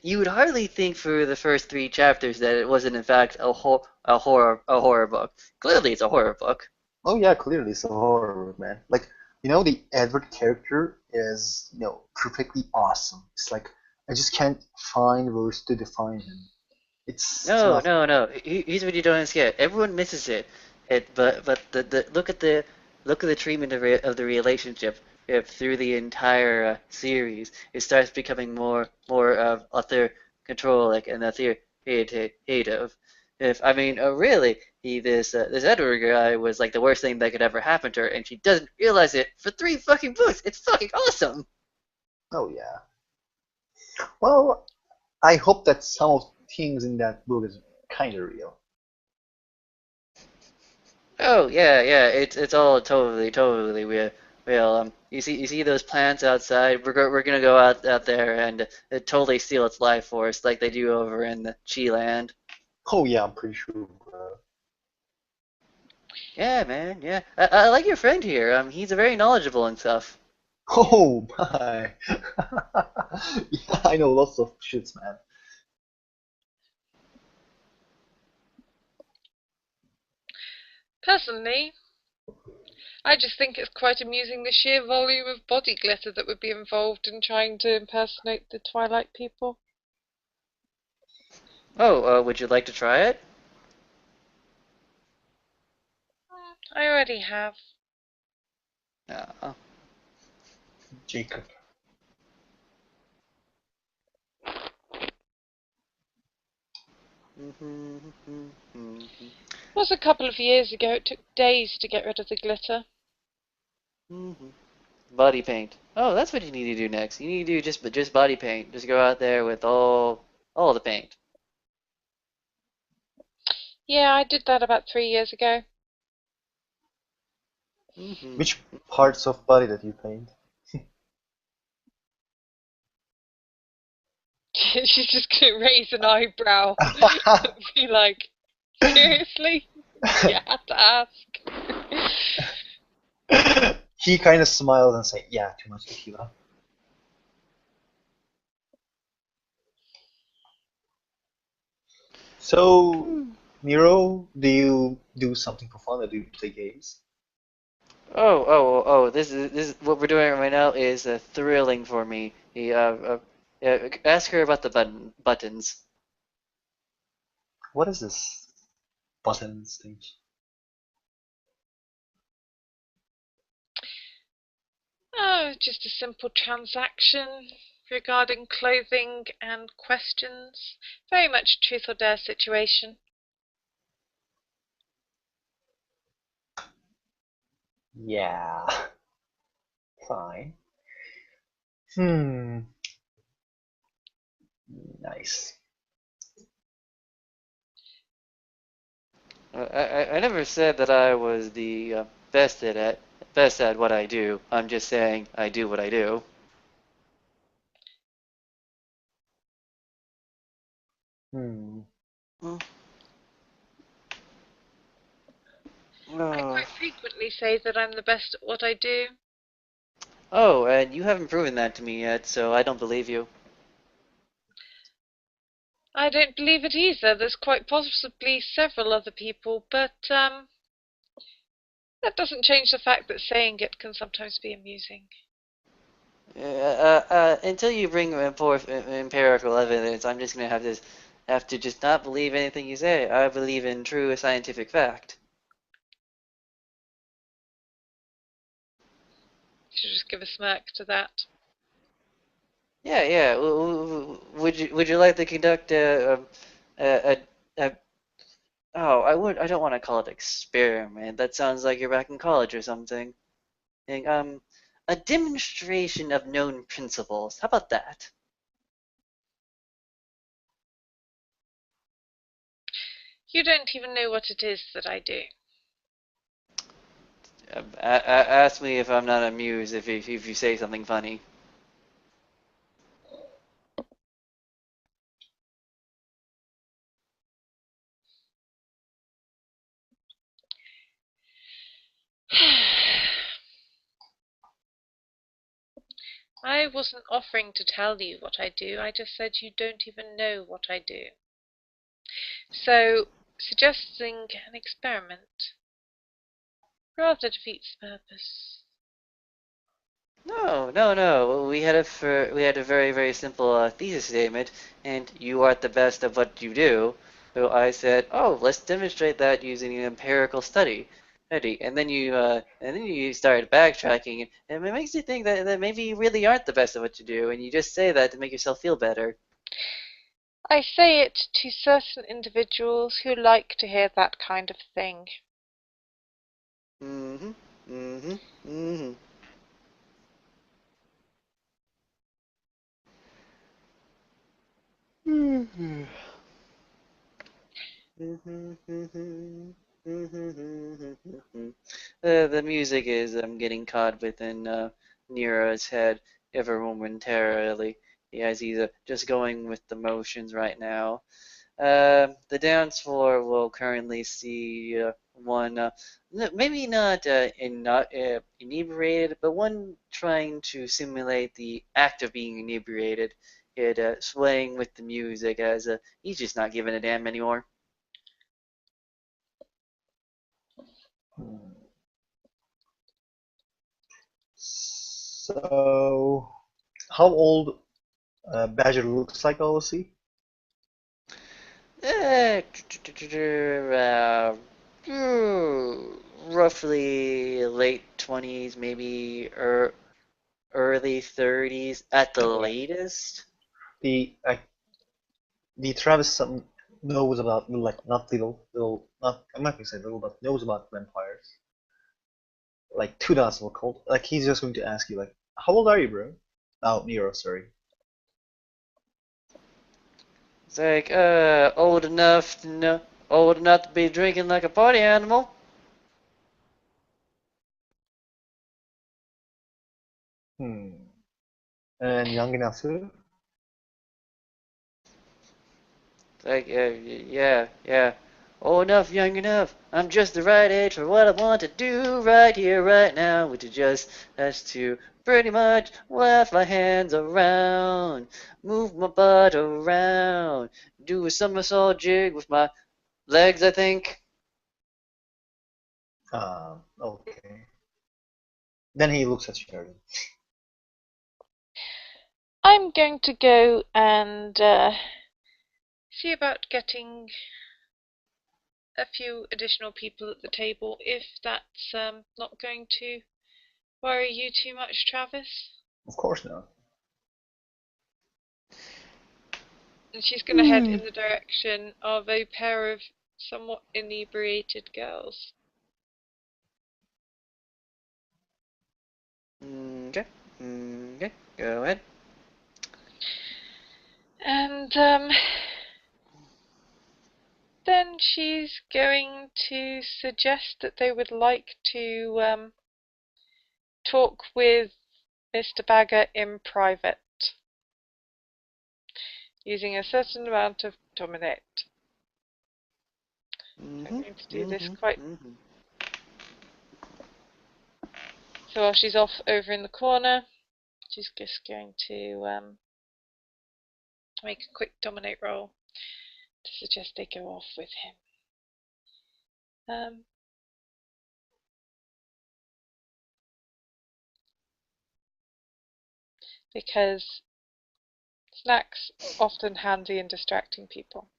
you would hardly think for the first three chapters that it wasn't in fact a horror book. Clearly, it's a horror book. Oh yeah, clearly it's a horror, man. Like, the Edward character is, perfectly awesome. It's like I just can't find words to define him. It's an awesome. No. Here's what you don't understand. Everyone misses it. But the look at the treatment of the relationship through the entire series. It starts becoming more of author controlic and authoritative. If I mean, really, this Edward guy was like the worst thing that could ever happen to her, and she doesn't realize it for three fucking books. It's fucking awesome. Oh yeah. Well, I hope that some of the things in that book is kind of real. Oh yeah. It's all totally real. Real. You see those plants outside? We're gonna go out there and totally steal its life force like they do over in the Chi land. Oh yeah, I'm pretty sure, bro. Yeah, man. Yeah, I like your friend here. He's very knowledgeable and stuff. Oh my. Yeah, I know lots of shits, man. Personally, I just think it's quite amusing the sheer volume of body glitter that would be involved in trying to impersonate the Twilight people. Oh, would you like to try it? I already have. Uh, Jacob. It was a couple of years ago. It took days to get rid of the glitter. Body paint. Oh, that's what you need to do next. You need to do just body paint. Just go out there with all the paint. Yeah, I did that about 3 years ago. Which parts of body that you paint? She's just gonna raise an eyebrow. Be like, seriously? You had to ask. He kind of smiles and says, "Yeah, too much tequila." So, Nero, do you do something for fun, or do you play games? This is what we're doing right now is thrilling for me. Ask her about the buttons. What is this buttons thing? Oh, just a simple transaction regarding clothing and questions. Very much truth or dare situation. Yeah, fine. Nice. I never said that I was the best at what I do. I'm just saying I do what I do. Hmm. Mm. I Oh. quite frequently say that I'm the best at what I do. Oh, and you haven't proven that to me yet, so I don't believe you. I don't believe it either. There's quite possibly several other people, but that doesn't change the fact that saying it can sometimes be amusing. Until you bring forth empirical evidence, I'm just gonna have to just not believe anything you say. I believe in true scientific fact. Should just give a smirk to that. Yeah, yeah. Would you like to conduct a, a oh, I don't want to call it experiment. That sounds like you're back in college or something. Like, a demonstration of known principles. How about that? You don't even know what it is that I do. Ask me if I'm not amused if you say something funny. I wasn't offering to tell you what I do, I just said you don't even know what I do. So, suggesting an experiment rather defeats the purpose. No, no, no. We had a very simple thesis statement, and you are the best of what you do. So I said, oh, let's demonstrate that using an empirical study. And then you started backtracking, and it makes you think that maybe you really aren't the best of what you do, and you just say that to make yourself feel better. I say it to certain individuals who like to hear that kind of thing. Mm-hmm. Mm-hmm. Mm-hmm. Mm-hmm. The music is getting caught within Nero's head ever momentarily. As he's just going with the motions right now. The dance floor will currently see one, maybe not inebriated, but one trying to simulate the act of being inebriated. It swaying with the music as he's just not giving a damn anymore. Hmm. So, how old Badger looks like, obviously? Eh, roughly late 20s, maybe early 30s at the Okay. latest. The the Travis knows about like not not I'm not gonna say little, but knows about vampires. Like two dots will cold. Like he's just going to ask you like, how old are you, bro? Oh, Nero, sorry. It's like, old enough to be drinking like a party animal. Hmm. And young enough too? It's like, yeah. Old enough, young enough. I'm just the right age for what I want to do right here, right now, which is just has to pretty much wave my hands around, move my butt around, do a somersault jig with my legs, I think. Okay. Then he looks at Sheridan. I'm going to go and see about getting a few additional people at the table, if that's not going to worry you too much, Travis. Of course not. And she's going to head in the direction of a pair of somewhat inebriated girls. Okay, okay, go ahead. And then she's going to suggest that they would like to talk with Mr. Bagger in private, using a certain amount of dominate. So I'm Mhm, going to do this mhm, quite. mhm. So while she's off over in the corner, she's just going to make a quick dominate roll to suggest they go off with him. Because snacks often handy in distracting people.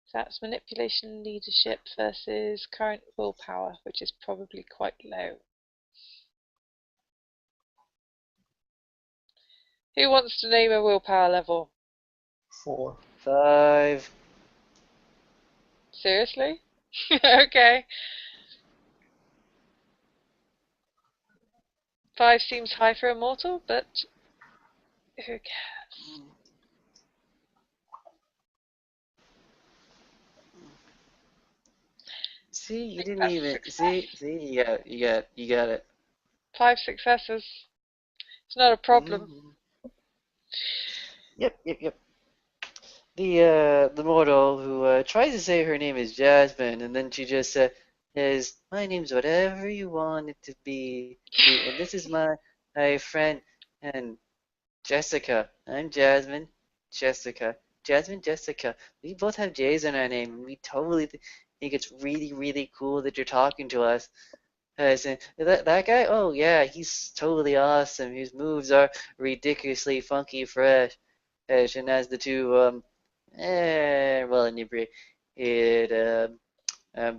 So that's manipulation and leadership versus current willpower, which is probably quite low. Who wants to name a willpower level? 4. 5. Seriously? Okay. 5 seems high for a mortal, but who cares? See, I you think didn't that's even success. you got it. 5 successes. It's not a problem. Mhm. Yep. The mortal who tries to say her name is Jasmine, and then she just says, "My name's whatever you want it to be, and this is my friend and Jessica. I'm Jasmine, Jessica, Jasmine, Jessica. We both have J's in our name, and we totally think it's really cool that you're talking to us." Saying, that guy? Oh yeah, he's totally awesome. His moves are ridiculously funky fresh. And as the two well inebriated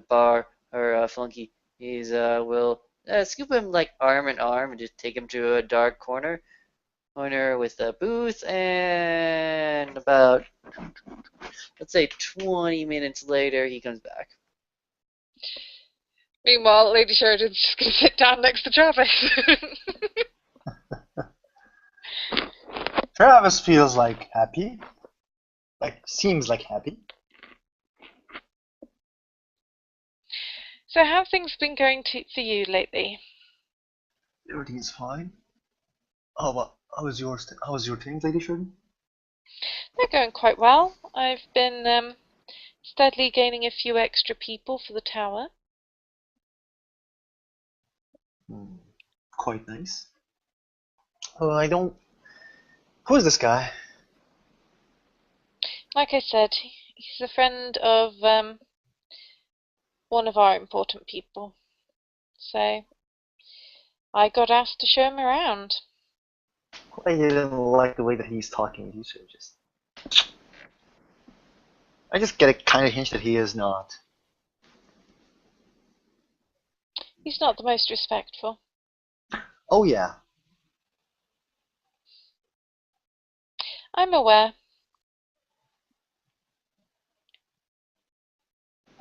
bar or funky, he's will scoop him like arm in arm and just take him to a dark corner with a booth, and about, let's say, 20 minutes later he comes back. Meanwhile, Lady Sheridan's just going to sit down next to Travis. Travis feels like happy. Like seems like happy. So how have things been going for you lately? Everything's fine. Oh, but how was your thing, Lady Sheridan? They're going quite well. I've been steadily gaining a few extra people for the tower. Hmm. Quite nice. I don't. Who is this guy? Like I said, He's a friend of one of our important people. So I got asked to show him around. I didn't like the way that he's talking with you, so I just get a kind of hint that he is not. He's not the most respectful. Oh yeah. I'm aware.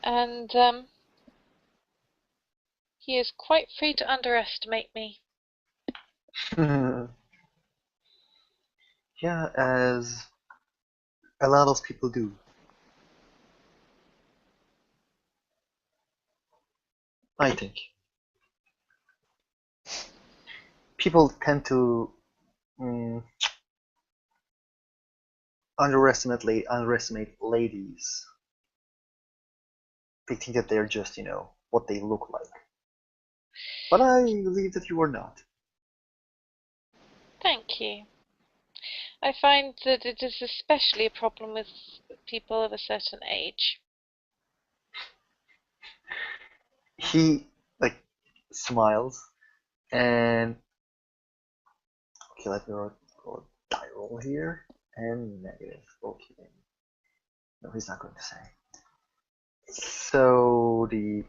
And he is quite free to underestimate me. Yeah, as a lot of people do. I think. People tend to underestimate ladies. They think that they're just, what they look like. But I believe that you are not. Thank you. I find that it is especially a problem with people of a certain age. He smiles and okay, let me roll a die roll here and negative. Okay. No, he's not going to say. So the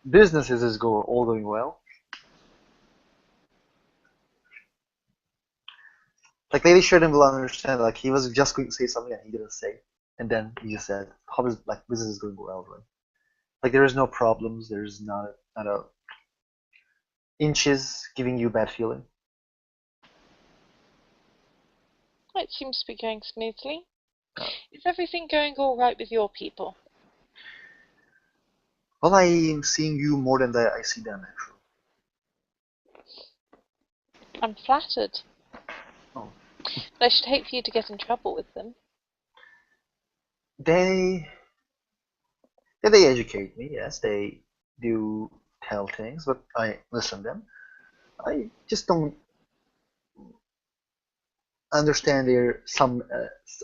businesses is all going well. Like Lady Sheridan will understand. Like he was just going to say something and he didn't say, and then he just said, "How is business is going well, right? Like there is no problems. There's not a inches giving you bad feeling." It seems to be going smoothly. Oh. Is everything going all right with your people? Well, I am seeing you more than I see them actually. I'm flattered. Oh. But I should hate for you to get in trouble with them. They they educate me. Yes, they do tell things, but I listen to them. I just don't understand their some.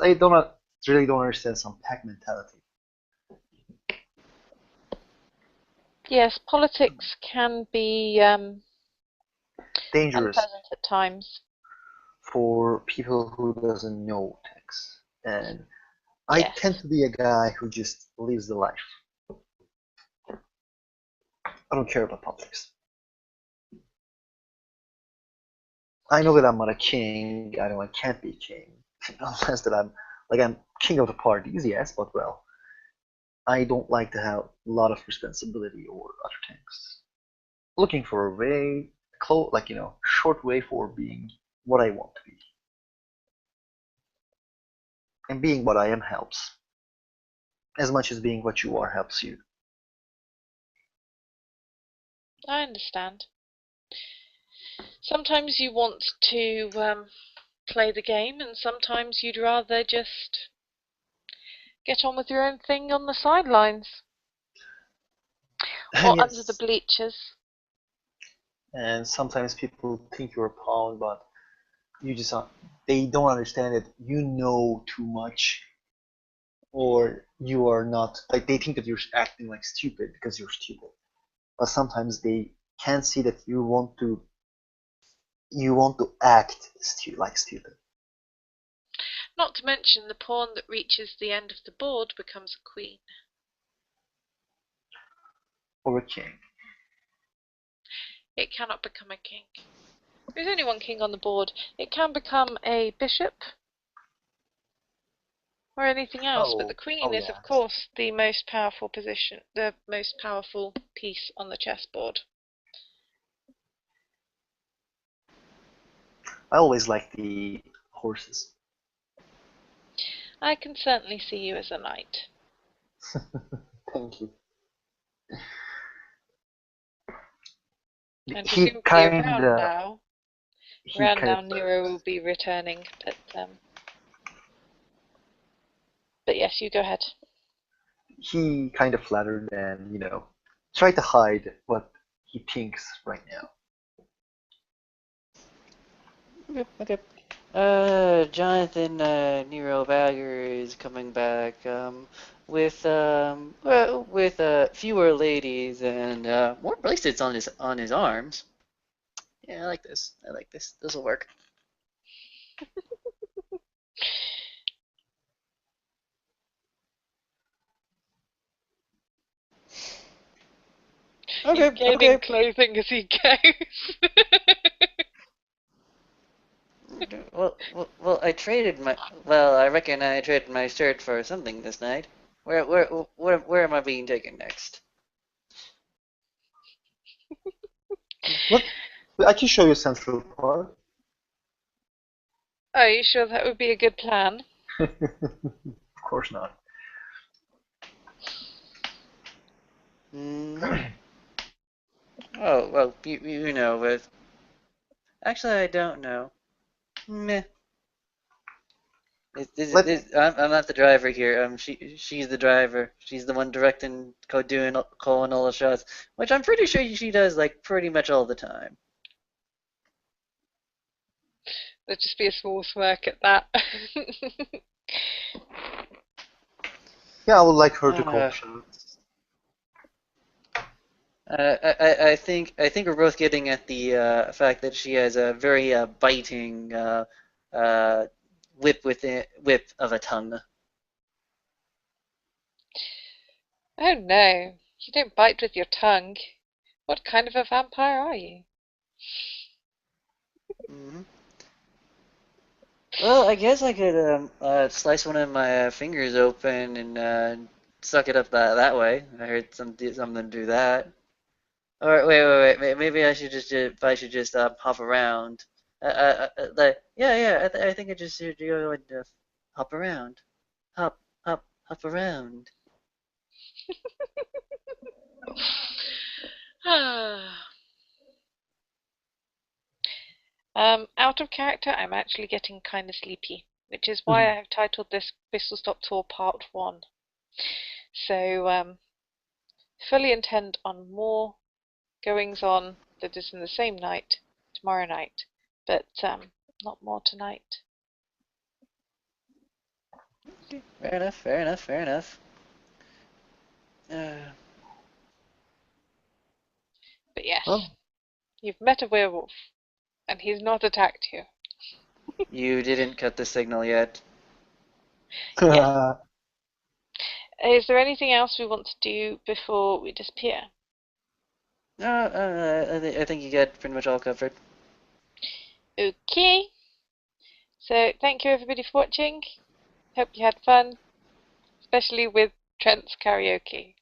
I don't really don't understand some pack mentality. Yes, politics can be Dangerous unpleasant at times. for people who doesn't know text, and I Yes. tend to be a guy who just lives the life. I don't care about politics. I know that I'm not a king. I know I can't be king unless that I'm king of the parties. Yes, but well, I don't like to have a lot of responsibility or other things. Looking for a way, short way for being what I want to be, and being what I am helps as much as being what you are helps you. I understand. Sometimes you want to play the game, and sometimes you'd rather just get on with your own thing on the sidelines or under the Yes, bleachers. and sometimes people think you're a pawn, but you just they don't understand that you know too much, or you are not like they think that you're acting like stupid because you're stupid. But sometimes they can't see that you want to act like stupid. Not to mention the pawn that reaches the end of the board becomes a queen. Or a king. It cannot become a king. There's only one king on the board. It can become a bishop or anything else, but the queen is, yes. of course, the most powerful position, the most powerful piece on the chessboard. I always like the horses. I can certainly see you as a knight. Thank you. And He presumably kinda he around kind now of Nero will be returning, but yes, you go ahead. he kind of flattered and try to hide what he thinks right now. Okay. Jonathan Nero Bagger is coming back with with fewer ladies and more bracelets on his arms. Yeah, I like this. I like this. This will work. He's Okay, gaining okay. clothing as he goes. Well, I traded my. Well, I reckon I traded my shirt for something this night. Where am I being taken next? What? I can show you Central Park. Are you sure that would be a good plan? Of course not. Hmm. Oh well, you know, but actually I don't know. Meh. Let I'm not the driver here. She's the driver. She's the one directing, calling all the shots, which I'm pretty sure she does like pretty much all the time. There'd just be a small smirk at that. yeah, I would like her to call Uh, the shots. I think we're both getting at the fact that she has a very biting uh, whip of a tongue. Oh no, you don't bite with your tongue. What kind of a vampire are you? Hmm. Well, I guess I could slice one of my fingers open and suck it up that way. I heard something do that. Or wait. Maybe I should just if I should just hop around. I think I just should go and hop around. Hop around. Out of character, I'm actually getting kind of sleepy, which is why I have titled this Pistol Stop Tour Part 1. So, fully intend on more goings on that is in the same night tomorrow night, but not more tonight. Okay, fair enough. But yes, Well, you've met a werewolf, and he's not attacked you. You didn't cut the signal yet. Yes. Is there anything else we want to do before we disappear? I think you got pretty much all covered. Okay. So thank you everybody for watching. Hope you had fun, especially with Trent's karaoke.